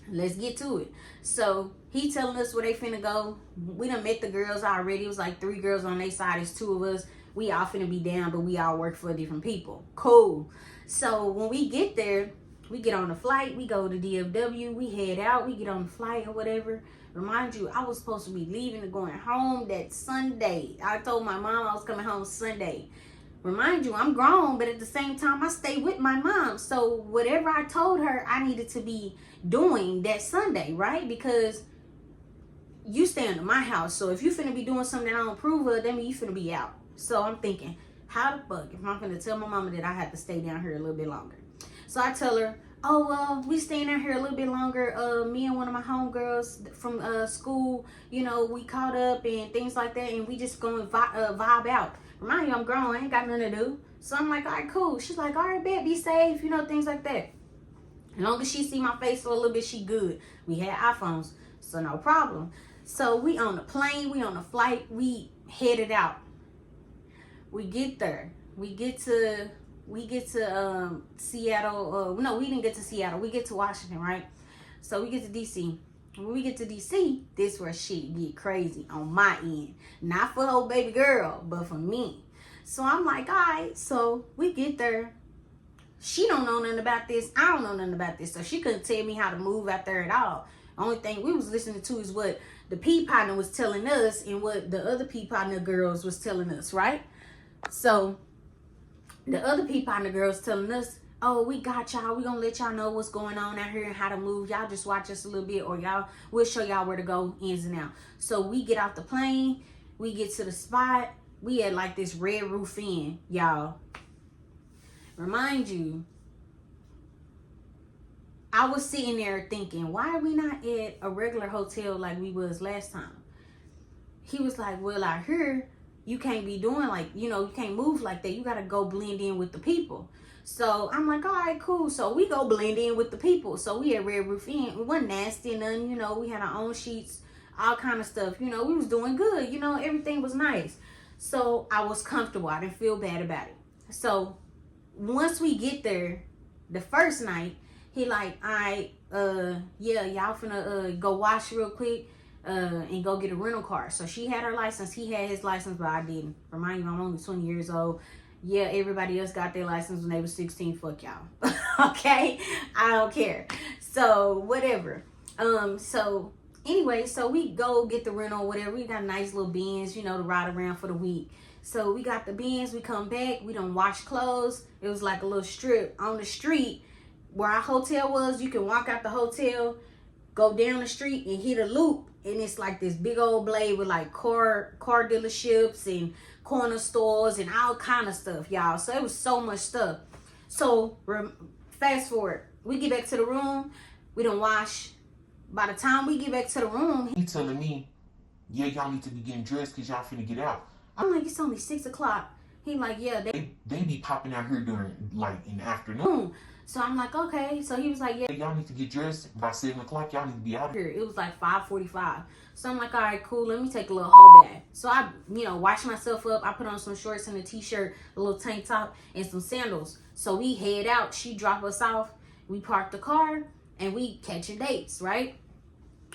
Let's get to it. So he telling us where they finna go. We done met the girls already. It was like 3 girls on their side. It's 2 of us. We all finna be down, but we all work for different people. Cool. So when we get there, we get on the flight. We go to DFW. We head out. We get on the flight or whatever. Remind you, I was supposed to be leaving and going home that Sunday. I told my mom I was coming home Sunday. Remind you, I'm grown, but at the same time, I stay with my mom. So whatever I told her, I needed to be doing that Sunday, right? Because you stay under my house. So if you finna be doing something that I don't approve of, that means you finna be out. So I'm thinking, how the fuck if I'm finna tell my mama that I have to stay down here a little bit longer? So I tell her, oh, well, we staying down here a little bit longer. Me and one of my homegirls from school, you know, we caught up and things like that. And we just going to vibe out. Remind you, I'm grown. I ain't got nothing to do. So I'm like, all right, cool. She's like, all right, bet, be safe, you know, things like that. As long as she see my face for a little bit, she good. We had iPhones, so no problem. So we on the plane, we on the flight, we headed out. We get there. We get to Seattle. No, we didn't get to Seattle. We get to Washington, right? So we get to DC. When we get to DC, this where shit get crazy on my end. Not for old baby girl, but for me. So I'm like, all right. So we get there. She don't know nothing about this. I don't know nothing about this. So she couldn't tell me how to move out there at all. Only thing we was listening to is what the P partner was telling us and what the other P partner girls was telling us, right? So the other P partner girls telling us, oh, we got y'all. We gonna let y'all know what's going on out here and how to move. Y'all just watch us a little bit, or we'll show y'all where to go, ins and out. So we get off the plane, we get to the spot. We had like this red roof inn, y'all. Remind you, I was sitting there thinking, why are we not at a regular hotel like we was last time? He was like, well, out here, you can't be doing like, you can't move like that. You got to go blend in with the people. So I'm like, all right, cool. So we go blend in with the people. So we had Red Roof Inn. It wasn't nasty, nothing, we had our own sheets, all kind of stuff. We was doing good. Everything was nice. So I was comfortable. I didn't feel bad about it. So once we get there, the first night, he like, all right, yeah, y'all finna go wash real quick and go get a rental car. So she had her license. He had his license, but I didn't. Remind you, I'm only 20 years old. Yeah, everybody else got their license when they was 16. Fuck y'all. Okay? I don't care. So, whatever. So, anyway, so we go get the rental, whatever. We got nice little Benz, to ride around for the week. So, we got the Benz. We come back. We done wash clothes. It was like a little strip on the street where our hotel was. You can walk out the hotel, go down the street, and hit a loop. And it's like this big old blade with like car dealerships and corner stores and all kind of stuff, y'all. So it was so much stuff. So fast forward, we get back to the room. We done wash. By the time we get back to the room, he telling me, yeah, y'all need to be getting dressed because y'all finna get out. I'm like, it's only 6 o'clock. He like, yeah, they be popping out here during like in the afternoon. So I'm like, okay. So he was like, yeah, y'all need to get dressed by 7 o'clock. Y'all need to be out here. It was like 5:45. So I'm like, all right, cool. Let me take a little whole bath. So I, wash myself up. I put on some shorts and a t-shirt, a little tank top, and some sandals. So we head out. She drop us off. We park the car and we catching dates, right?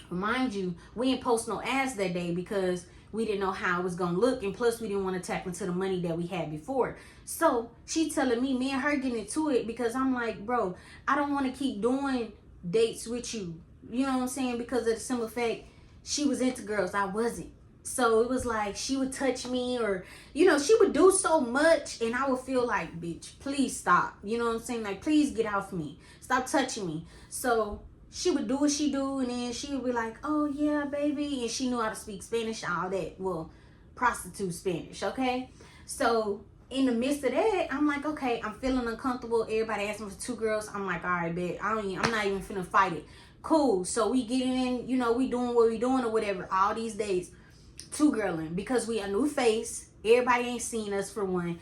Remind you, we didn't post no ads that day because we didn't know how it was gonna look, and plus we didn't want to tap into the money that we had before. So she telling me and her getting into it because I'm like, bro, I don't want to keep doing dates with you. You know what I'm saying? Because of the simple fact she was into girls, I wasn't. So it was like she would touch me, or she would do so much, and I would feel like, bitch, please stop. You know what I'm saying? Like, please get off me. Stop touching me. So she would do what she do, and then she would be like, oh yeah, baby, and she knew how to speak Spanish, all that. Well, prostitute Spanish, okay? So in the midst of that, I'm like, okay, I'm feeling uncomfortable. Everybody asking for 2 girls. I'm like, all right, bet. I'm not even finna fight it. Cool. So we get in, we doing what we doing or whatever. All these days, 2 girling because we a new face. Everybody ain't seen us for one.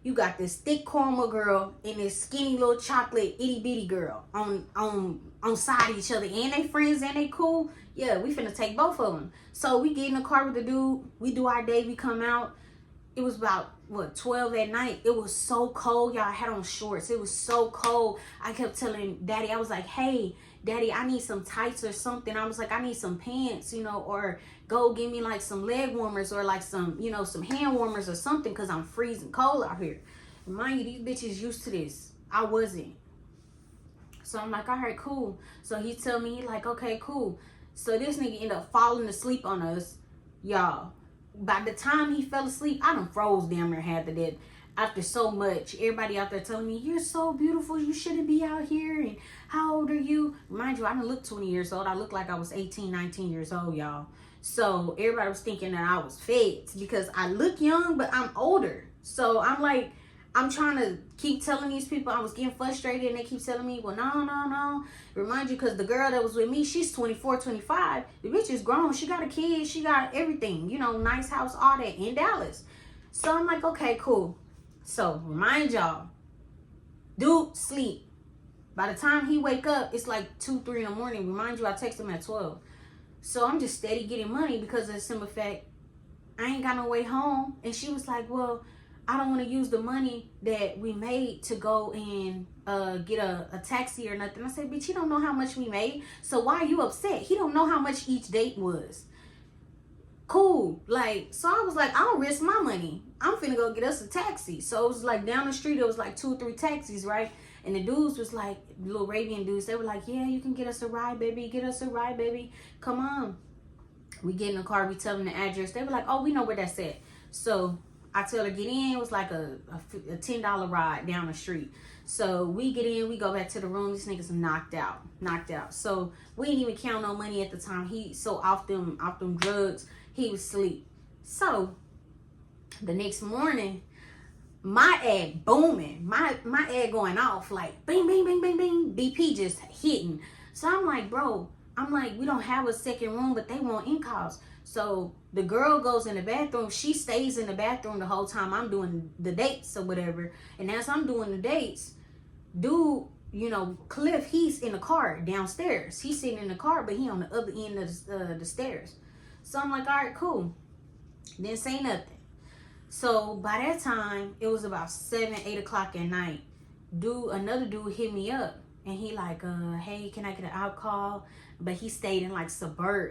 You got this thick caramel girl and this skinny little chocolate itty bitty girl on side of each other, and they friends and they cool. Yeah, we finna take both of them. So we get in the car with the dude. We do our day. We come out. It was about 12 at night. It was so cold, y'all. I had on shorts. It was so cold. I kept telling Daddy, I was like, hey, Daddy, I need some tights or something. I was like, I need some pants, or go give me like some leg warmers or like some, some hand warmers or something, because I'm freezing cold out here. Mind you, these bitches used to this. I wasn't. So I'm like, all right, cool. So he tell me, he like, okay, cool. So this nigga ended up falling asleep on us, y'all. By the time he fell asleep, I done froze damn near half of that. After so much, everybody out there telling me, you're so beautiful, you shouldn't be out here, and how old are you? Mind you, I didn't look 20 years old. I looked like I was 18, 19 years old, y'all. So everybody was thinking that I was fed because I look young, but I'm older. So I'm like, I'm trying to keep telling these people. I was getting frustrated, and they keep telling me, well, no. Remind you, because the girl that was with me, she's 24, 25. The bitch is grown. She got a kid. She got everything. Nice house, all that in Dallas. So I'm like, okay, cool. So remind y'all, dude sleep. By the time he wake up, it's like 2, 3 in the morning. Remind you, I text him at 12. So I'm just steady getting money because of the simple fact I ain't got no way home. And she was like, well, I don't want to use the money that we made to go and get a taxi or nothing. I said, bitch, he don't know how much we made. So why are you upset? He don't know how much each date was. Cool. Like, so I was like, I don't risk my money. I'm finna go get us a taxi. So it was like down the street, it was like 2 or 3 taxis, right? And the dudes was like, little Arabian dudes, they were like, yeah, you can get us a ride, baby. Get us a ride, baby. Come on. We get in the car, we tell them the address. They were like, oh, we know where that's at. So I tell her get in. It was like a $10 ride down the street. So we get in, we go back to the room. This nigga's knocked out. So we didn't even count no money at the time. He so off them drugs, he was asleep. So the next morning, my ad booming, my ad going off like bing, bing, bing, bing, bing. BP just hitting. So I'm like, bro, we don't have a second room, but they want in calls. So the girl goes in the bathroom. She stays in the bathroom the whole time I'm doing the dates or whatever. And as I'm doing the dates, dude, Cliff, he's in the car downstairs. He's sitting in the car, but he on the other end of the stairs. So I'm like, all right, cool. Didn't say nothing. So by that time, it was about 7, 8 o'clock at night. Another dude hit me up. And he like, hey, can I get an out call? But he stayed in like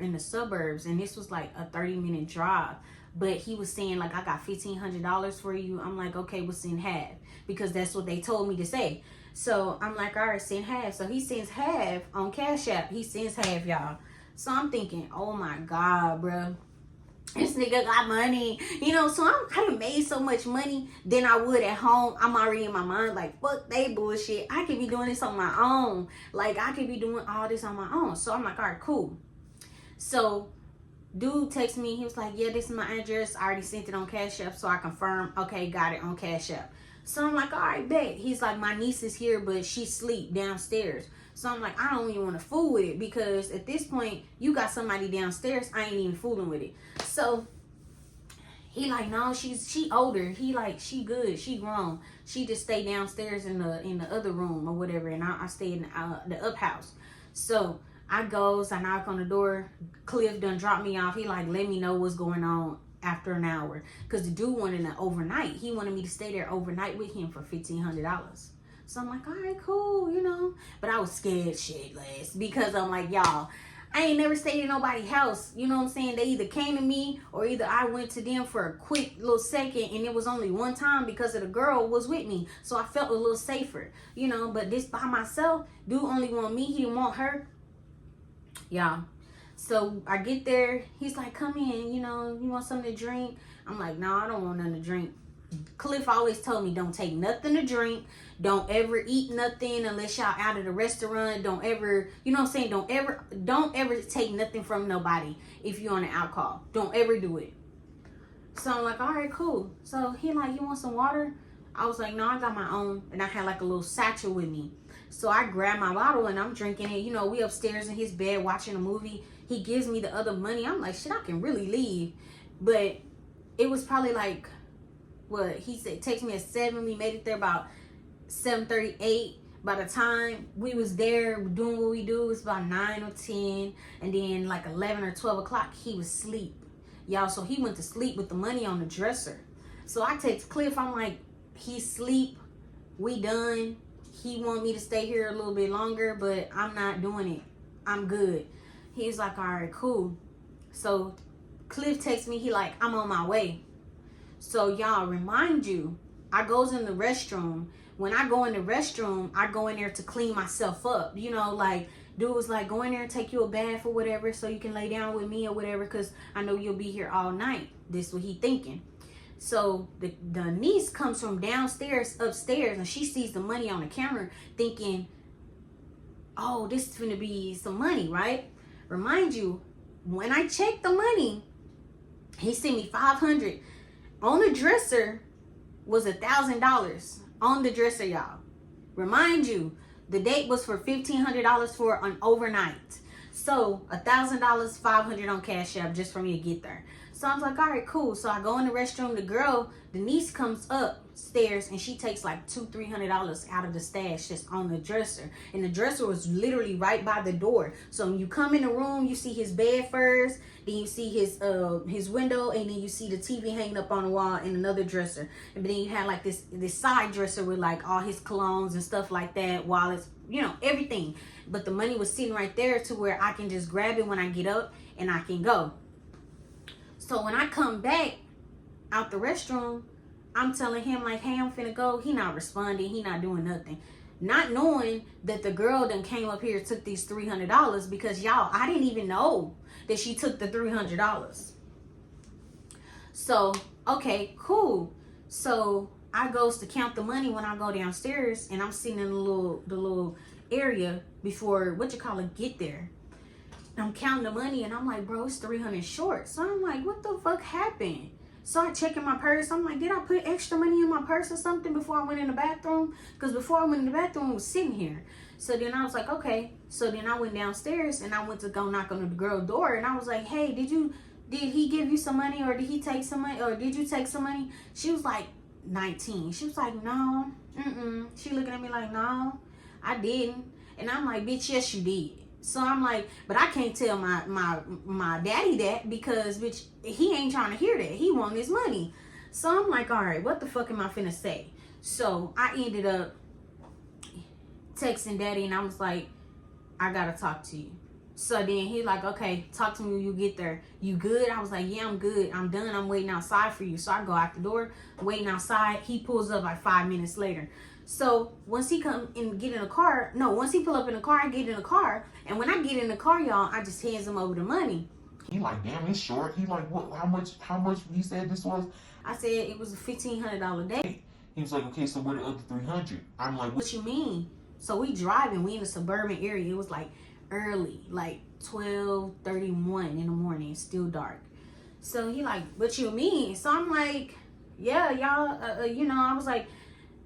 in the suburbs. And this was like a 30-minute drive. But he was saying like, I got $1,500 for you. I'm like, okay, we'll send half. Because that's what they told me to say. So I'm like, all right, send half. So he sends half on Cash App. He sends half, y'all. So I'm thinking, oh my God, bro. This nigga got money, so I done made so much money than I would at home. I'm already in my mind like, fuck they bullshit. I could be doing this on my own. Like, I could be doing all this on my own. So I'm like, all right, cool. So dude texted me. He was like, yeah, this is my address. I already sent it on Cash App. So I confirmed, okay, got it on Cash App. So I'm like, all right, bet. He's like, my niece is here, but she sleep downstairs. So I'm like, I don't even want to fool with it because at this point, you got somebody downstairs. I ain't even fooling with it. So he like, no, she older. He like, she good. She grown. She just stay downstairs in the other room or whatever. And I stay in the up house. So I knock on the door. Cliff done dropped me off. He like, let me know what's going on after an hour. Because the dude wanted an overnight. He wanted me to stay there overnight with him for $1,500. So I'm like, all right, cool, But I was scared shitless because I'm like, y'all, I ain't never stayed in nobody's house. You know what I'm saying? They either came to me or either I went to them for a quick little second, and it was only one time because of the girl was with me. So I felt a little safer, But this by myself, dude only want me. He didn't want her. Y'all. So I get there. He's like, come in, you want something to drink? I'm like, no, I don't want nothing to drink. Cliff always told me, don't take nothing to drink. Don't ever eat nothing unless y'all out of the restaurant. Don't ever, Don't ever take nothing from nobody if you're on an alcohol. Don't ever do it. So I'm like, all right, cool. So he like, you want some water? I was like, no, I got my own. And I had like a little satchel with me. So I grabbed my bottle and I'm drinking it. We upstairs in his bed watching a movie. He gives me the other money. I'm like, shit, I can really leave. But it was probably like, what he said, text me at 7. We made it there about 7:38. By the time we was there doing what we do, it was about 9 or 10. And then like 11 or 12 o'clock, he was asleep. Y'all, so he went to sleep with the money on the dresser. So I text Cliff, I'm like, he's asleep. We done. He want me to stay here a little bit longer, but I'm not doing it. I'm good. He's like, all right, cool. So Cliff texts me, he like, I'm on my way. So y'all, remind you, I goes in the restroom. When I go in the restroom, I go in there to clean myself up. Like dude was like, go in there and take you a bath or whatever so you can lay down with me or whatever because I know you'll be here all night. This is what he thinking. So the niece comes from downstairs, upstairs, and she sees the money on the counter thinking, oh, this is going to be some money, right? Remind you, when I checked the money, he sent me $500. On the dresser was $1,000 on the dresser, y'all. Remind you, the date was for $1,500 for an overnight. So $1,000, $500 on Cash App just for me to get there. So I was like, all right, cool. So I go in the restroom. The niece comes upstairs and she takes like $200-$300 out of the stash just on the dresser. And the dresser was literally right by the door. So when you come in the room, you see his bed first, then you see his window, and then you see the TV hanging up on the wall and another dresser. And then you had like this side dresser with like all his colognes and stuff like that, wallets, everything. But the money was sitting right there to where I can just grab it when I get up and I can go. So when I come back out the restroom, I'm telling him like, hey, I'm finna go. He not responding. He not doing nothing. not knowing that the girl then came up here, took these $300, because y'all, I didn't even know that she took the $300. So, okay, cool. So I goes to count the money when I go downstairs, and I'm sitting in the little area before get there. And I'm counting the money, and I'm like, bro, it's 300 short. So I'm like, what the fuck happened? So I check in my purse. I'm like, did I put extra money in my purse or something before I went in the bathroom? Because before I went in the bathroom, I was sitting here. So then I was like, okay. So then I went downstairs, and I went to go knock on the girl's door, and I was like, hey, did he give you some money, or did he take some money, or did you take some money? She was like 19. She was like, no, She looking at me like, no, I didn't. And I'm like, bitch, yes, you did. So I'm like, but I can't tell my daddy that, because bitch, he ain't trying to hear that. He want his money. So I'm like, all right, what the fuck am I finna say? So I ended up texting daddy, and I was like, I gotta talk to you. So then he like, okay, talk to me when you get there. You good? I was like, yeah, I'm good. I'm done. I'm waiting outside for you. So I go out the door, waiting outside. He pulls up like 5 minutes later. So once he come and get in the car, once he pull up in the car, I get in the car. And when I get in the car, y'all, I just hands him over the money. He like, damn, it's short. He like, what? How much he said this was? I said it was a $1,500 day. He was like, okay, so where the other 300? I'm like, what you mean? So we driving. We in a suburban area. It was like early, like 12:31 in the morning. It's still dark. So he like, what you mean? So I'm like, yeah, y'all, I was like,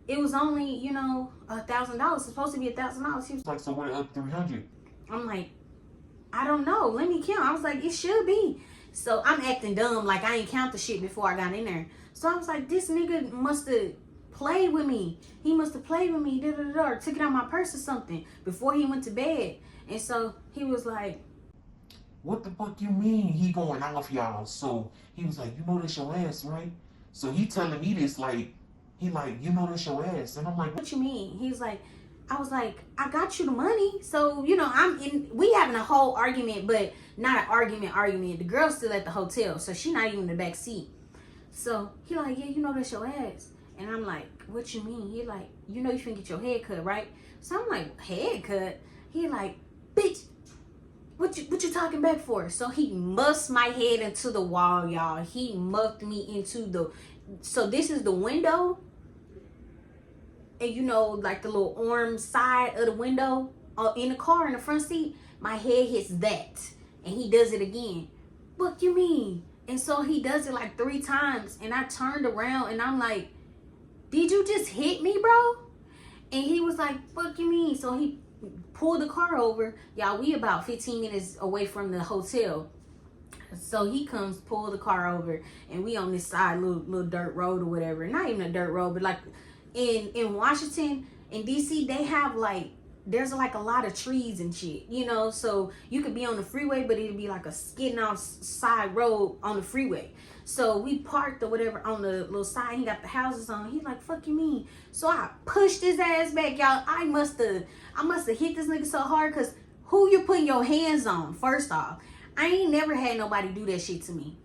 it was only, $1,000. It's supposed to be $1,000. He was like, so what up 300? I'm like, I don't know. Let me count. I was like, it should be. So I'm acting dumb, like I ain't count the shit before I got in there. So I was like, this nigga must have played with me. He must have played with me, or took it out my purse or something before he went to bed. And so he was like, what the fuck you mean? He going off, y'all. So he was like, you know that's your ass, right? So he telling me this like, he like, you know that's your ass. And I'm like, what you mean? He's like, I was like, I got you the money. So, we having a whole argument, but not an argument. The girl's still at the hotel, so she not even in the back seat. So he like, yeah, you know that's your ass. And I'm like, what you mean? He like, you finna get your head cut, right? So I'm like, head cut? He like, bitch, what you talking back for? So he muffed my head into the wall, y'all. He muffed me into so this is the window. And like the little arm side of the window in the car in the front seat, my head hits that. And he does it again. What you mean? And so he does it like 3 times. And I turned around and I'm like, did you just hit me, bro? And he was like, what you mean? So he pulled the car over. Y'all, we about 15 minutes away from the hotel. So he comes, pull the car over, and we on this side little dirt road or whatever. Not even a dirt road, but like in Washington, in DC, they have there's like a lot of trees and shit, so you could be on the freeway, but it'd be like a skidding off side road on the freeway. So we parked or whatever on the little side. He got the houses on. He like, fuck you mean? So I pushed his ass back, y'all. I must have hit this nigga so hard, because who you putting your hands on? First off, I ain't never had nobody do that shit to me.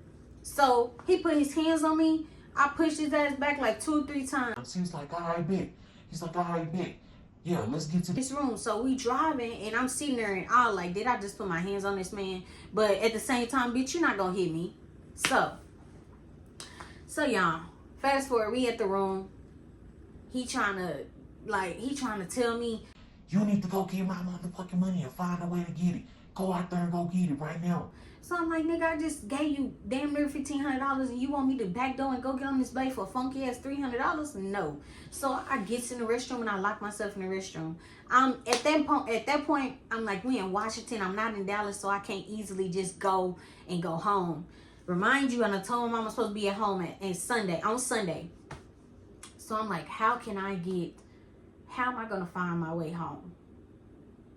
So he put his hands on me. I pushed his ass back like 2 or 3 times. He's like, all right, bet. He's like, all right, bet. Yeah, let's get to this room. So we driving, and I'm sitting there, and I like, did I just put my hands on this man? But at the same time, bitch, you're not gonna hit me. So y'all, fast forward, we at the room. He trying to tell me, you need to go get my motherfucking money and find a way to get it. Go out there and go get it right now. So I'm like, nigga, I just gave you damn near $1,500, and you want me to backdoor and go get on this blade for a funky ass $300? No. So I get in the restroom, and I lock myself in the restroom. At that point, I'm like, we in Washington. I'm not in Dallas, so I can't easily just go home. Remind you, and I told him I'm supposed to be at home on Sunday. So I'm like, how am I gonna find my way home?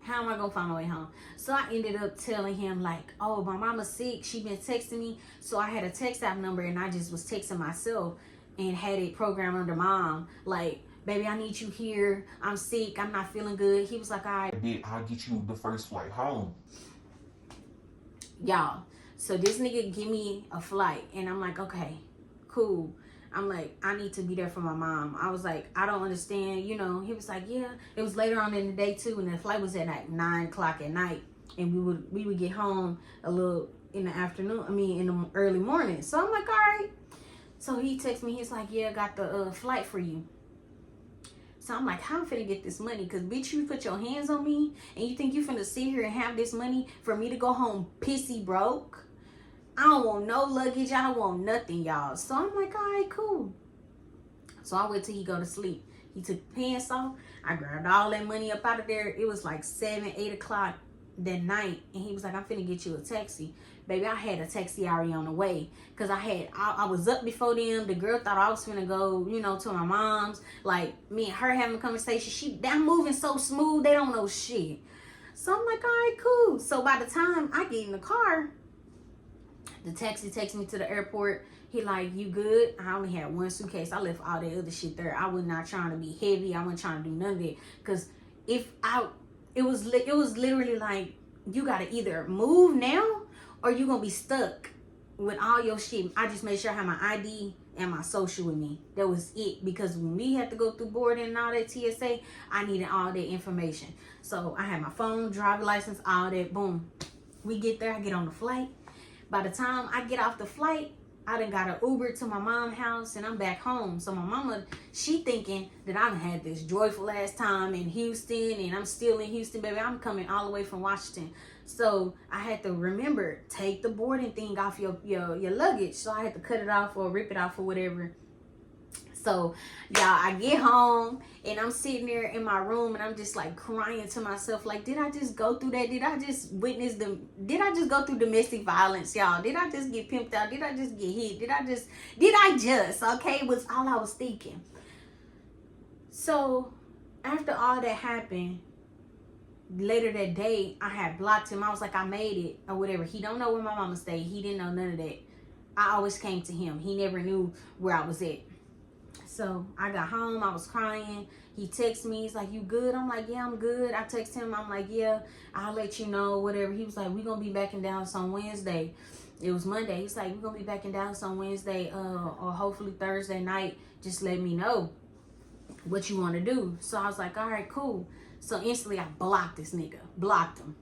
How am I gonna find my way home? So I ended up telling him like, oh, my mama's sick. She been texting me. So I had a text app number, and I just was texting myself and had it programmed under mom. Like, baby, I need you here. I'm sick. I'm not feeling good. He was like, all right, I'll get you the first flight home. Y'all. So this nigga give me a flight, and I'm like, okay, cool. I'm like, I need to be there for my mom. I was like, I don't understand. You know, he was like, yeah. It was later on in the day too, and the flight was at like 9 o'clock at night, and we would get home a little in the afternoon. I mean, in the early morning. So I'm like, all right. So he texted me. He's like, yeah, I got the flight for you. So I'm like, how I'm finna get this money? Because, bitch, you put your hands on me and you think you finna sit here and have this money for me to go home pissy broke? I don't want no luggage. I don't want nothing, y'all. So I'm like, all right, cool. So I wait till he go to sleep. He took the pants off. I grabbed all that money up out of there. It was like 7, 8 o'clock that night. And he was like, I'm finna get you a taxi. Baby, I had a taxi already on the way. Because I was up before them. The girl thought I was finna go, you know, to my mom's. Like, me and her having a conversation. I'm moving so smooth, they don't know shit. So I'm like, all right, cool. So by the time I get in the car, the taxi takes me to the airport. He like, you good? I only had one suitcase. I left all that other shit there. I was not trying to be heavy. I wasn't trying to do none of that. Because it was literally like, you got to either move now or you going to be stuck with all your shit. I just made sure I had my ID and my social with me. That was it. Because when we had to go through boarding and all that TSA, I needed all that information. So I had my phone, driver license, all that. Boom. We get there. I get on the flight. By the time I get off the flight, I done got an Uber to my mom's house and I'm back home. So my mama, she thinking that I done had this joyful ass time in Houston and I'm still in Houston, baby. I'm coming all the way from Washington. So I had to remember, take the boarding thing off your luggage. So I had to cut it off or rip it off or whatever. So, y'all, I get home and I'm sitting there in my room and I'm just like crying to myself. Like, did I just go through that? Did I just go through domestic violence, y'all? Did I just get pimped out? Did I just get hit? Okay, was all I was thinking. So, after all that happened, later that day, I had blocked him. I was like, I made it or whatever. He don't know where my mama stayed. He didn't know none of that. I always came to him. He never knew where I was at. So I got home, I was crying. He texted me, he's like, you good? I'm like, yeah, I'm good. I text him, I'm like, yeah, I'll let you know, whatever. He was like, we're gonna be back in Dallas on Wednesday. It was Monday. He's like, we're gonna be back in Dallas on Wednesday, or hopefully Thursday night. Just let me know what you want to do. So I was like, all right, cool. So instantly I blocked this nigga, blocked him.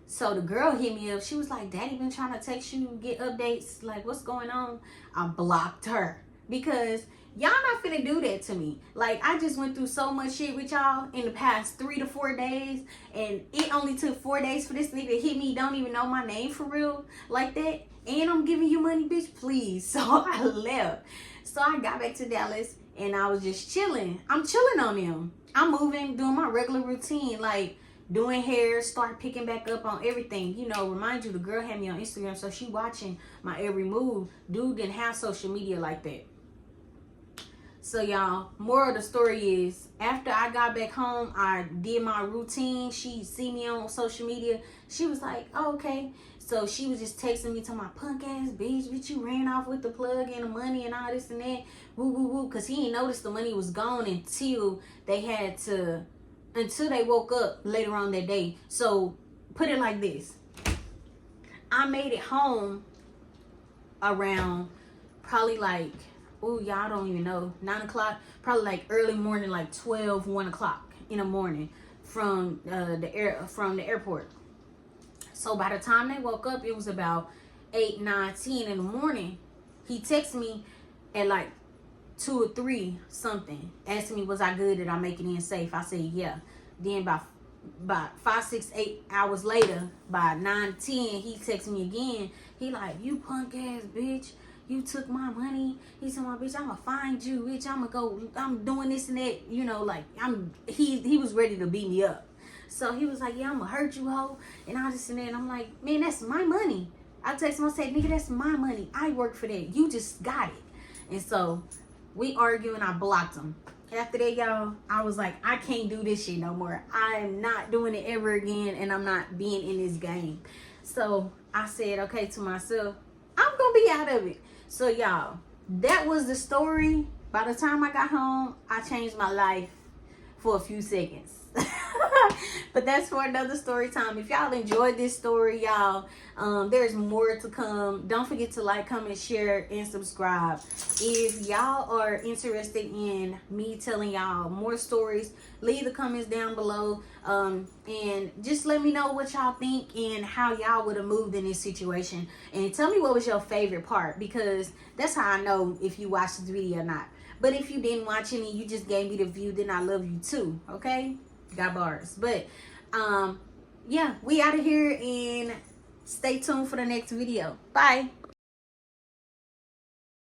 So the girl hit me up. She was like, Daddy been trying to text you, get updates, like what's going on? I blocked her because y'all not finna do that to me. Like, I just went through so much shit with y'all in the past 3 to 4 days, and it only took 4 days for this nigga to hit me, don't even know my name for real, like that, and I'm giving you money, bitch, please. So I left. So I got back to Dallas, and I was just chilling. I'm chilling on him. I'm moving, doing my regular routine, like doing hair, start picking back up on everything. You know, remind you, the girl had me on Instagram, so she watching my every move. Dude didn't have social media like that. So y'all, moral of the story is, after I got back home, I did my routine. She see me on social media. She was like, oh, okay. So she was just texting me to my punk ass bitch, you ran off with the plug and the money and all this and that. Woo, woo, woo. Because he didn't notice the money was gone until they woke up later on that day. So put it like this. I made it home around probably like, oh, y'all don't even know, 9 o'clock, probably like early morning, like 12, 1 o'clock in the morning from the airport. So by the time they woke up, it was about 8, 9, 10 in the morning. He texted me at like 2 or 3 something, asking me was I good, did I make it in safe? I said yeah. Then by 5, 6, 8 hours later, by 9, 10, he texted me again. He like, you punk ass bitch, you took my money. He said, my bitch, I'ma find you, bitch. I'm doing this and that. You know, like, he was ready to beat me up. So he was like, yeah, I'ma hurt you, hoe. And all this and that. And I'm like, man, that's my money. I text him, I said, nigga, that's my money. I work for that. You just got it. And so we argued and I blocked him. After that, y'all, I was like, I can't do this shit no more. I am not doing it ever again. And I'm not being in this game. So I said, okay, to myself, I'm gonna be out of it. So y'all, that was the story. By the time I got home, I changed my life for a few seconds. But that's for another story time. If y'all enjoyed this story, y'all, there's more to come. Don't forget to like, comment, share, and subscribe. If y'all are interested in me telling y'all more stories, leave the comments down below, and just let me know what y'all think and how y'all would have moved in this situation. And tell me what was your favorite part, because that's how I know if you watched this video or not. But if you didn't watch any, you just gave me the view, then I love you too. Okay, got bars. But yeah, we out of here, and stay tuned for the next video. Bye.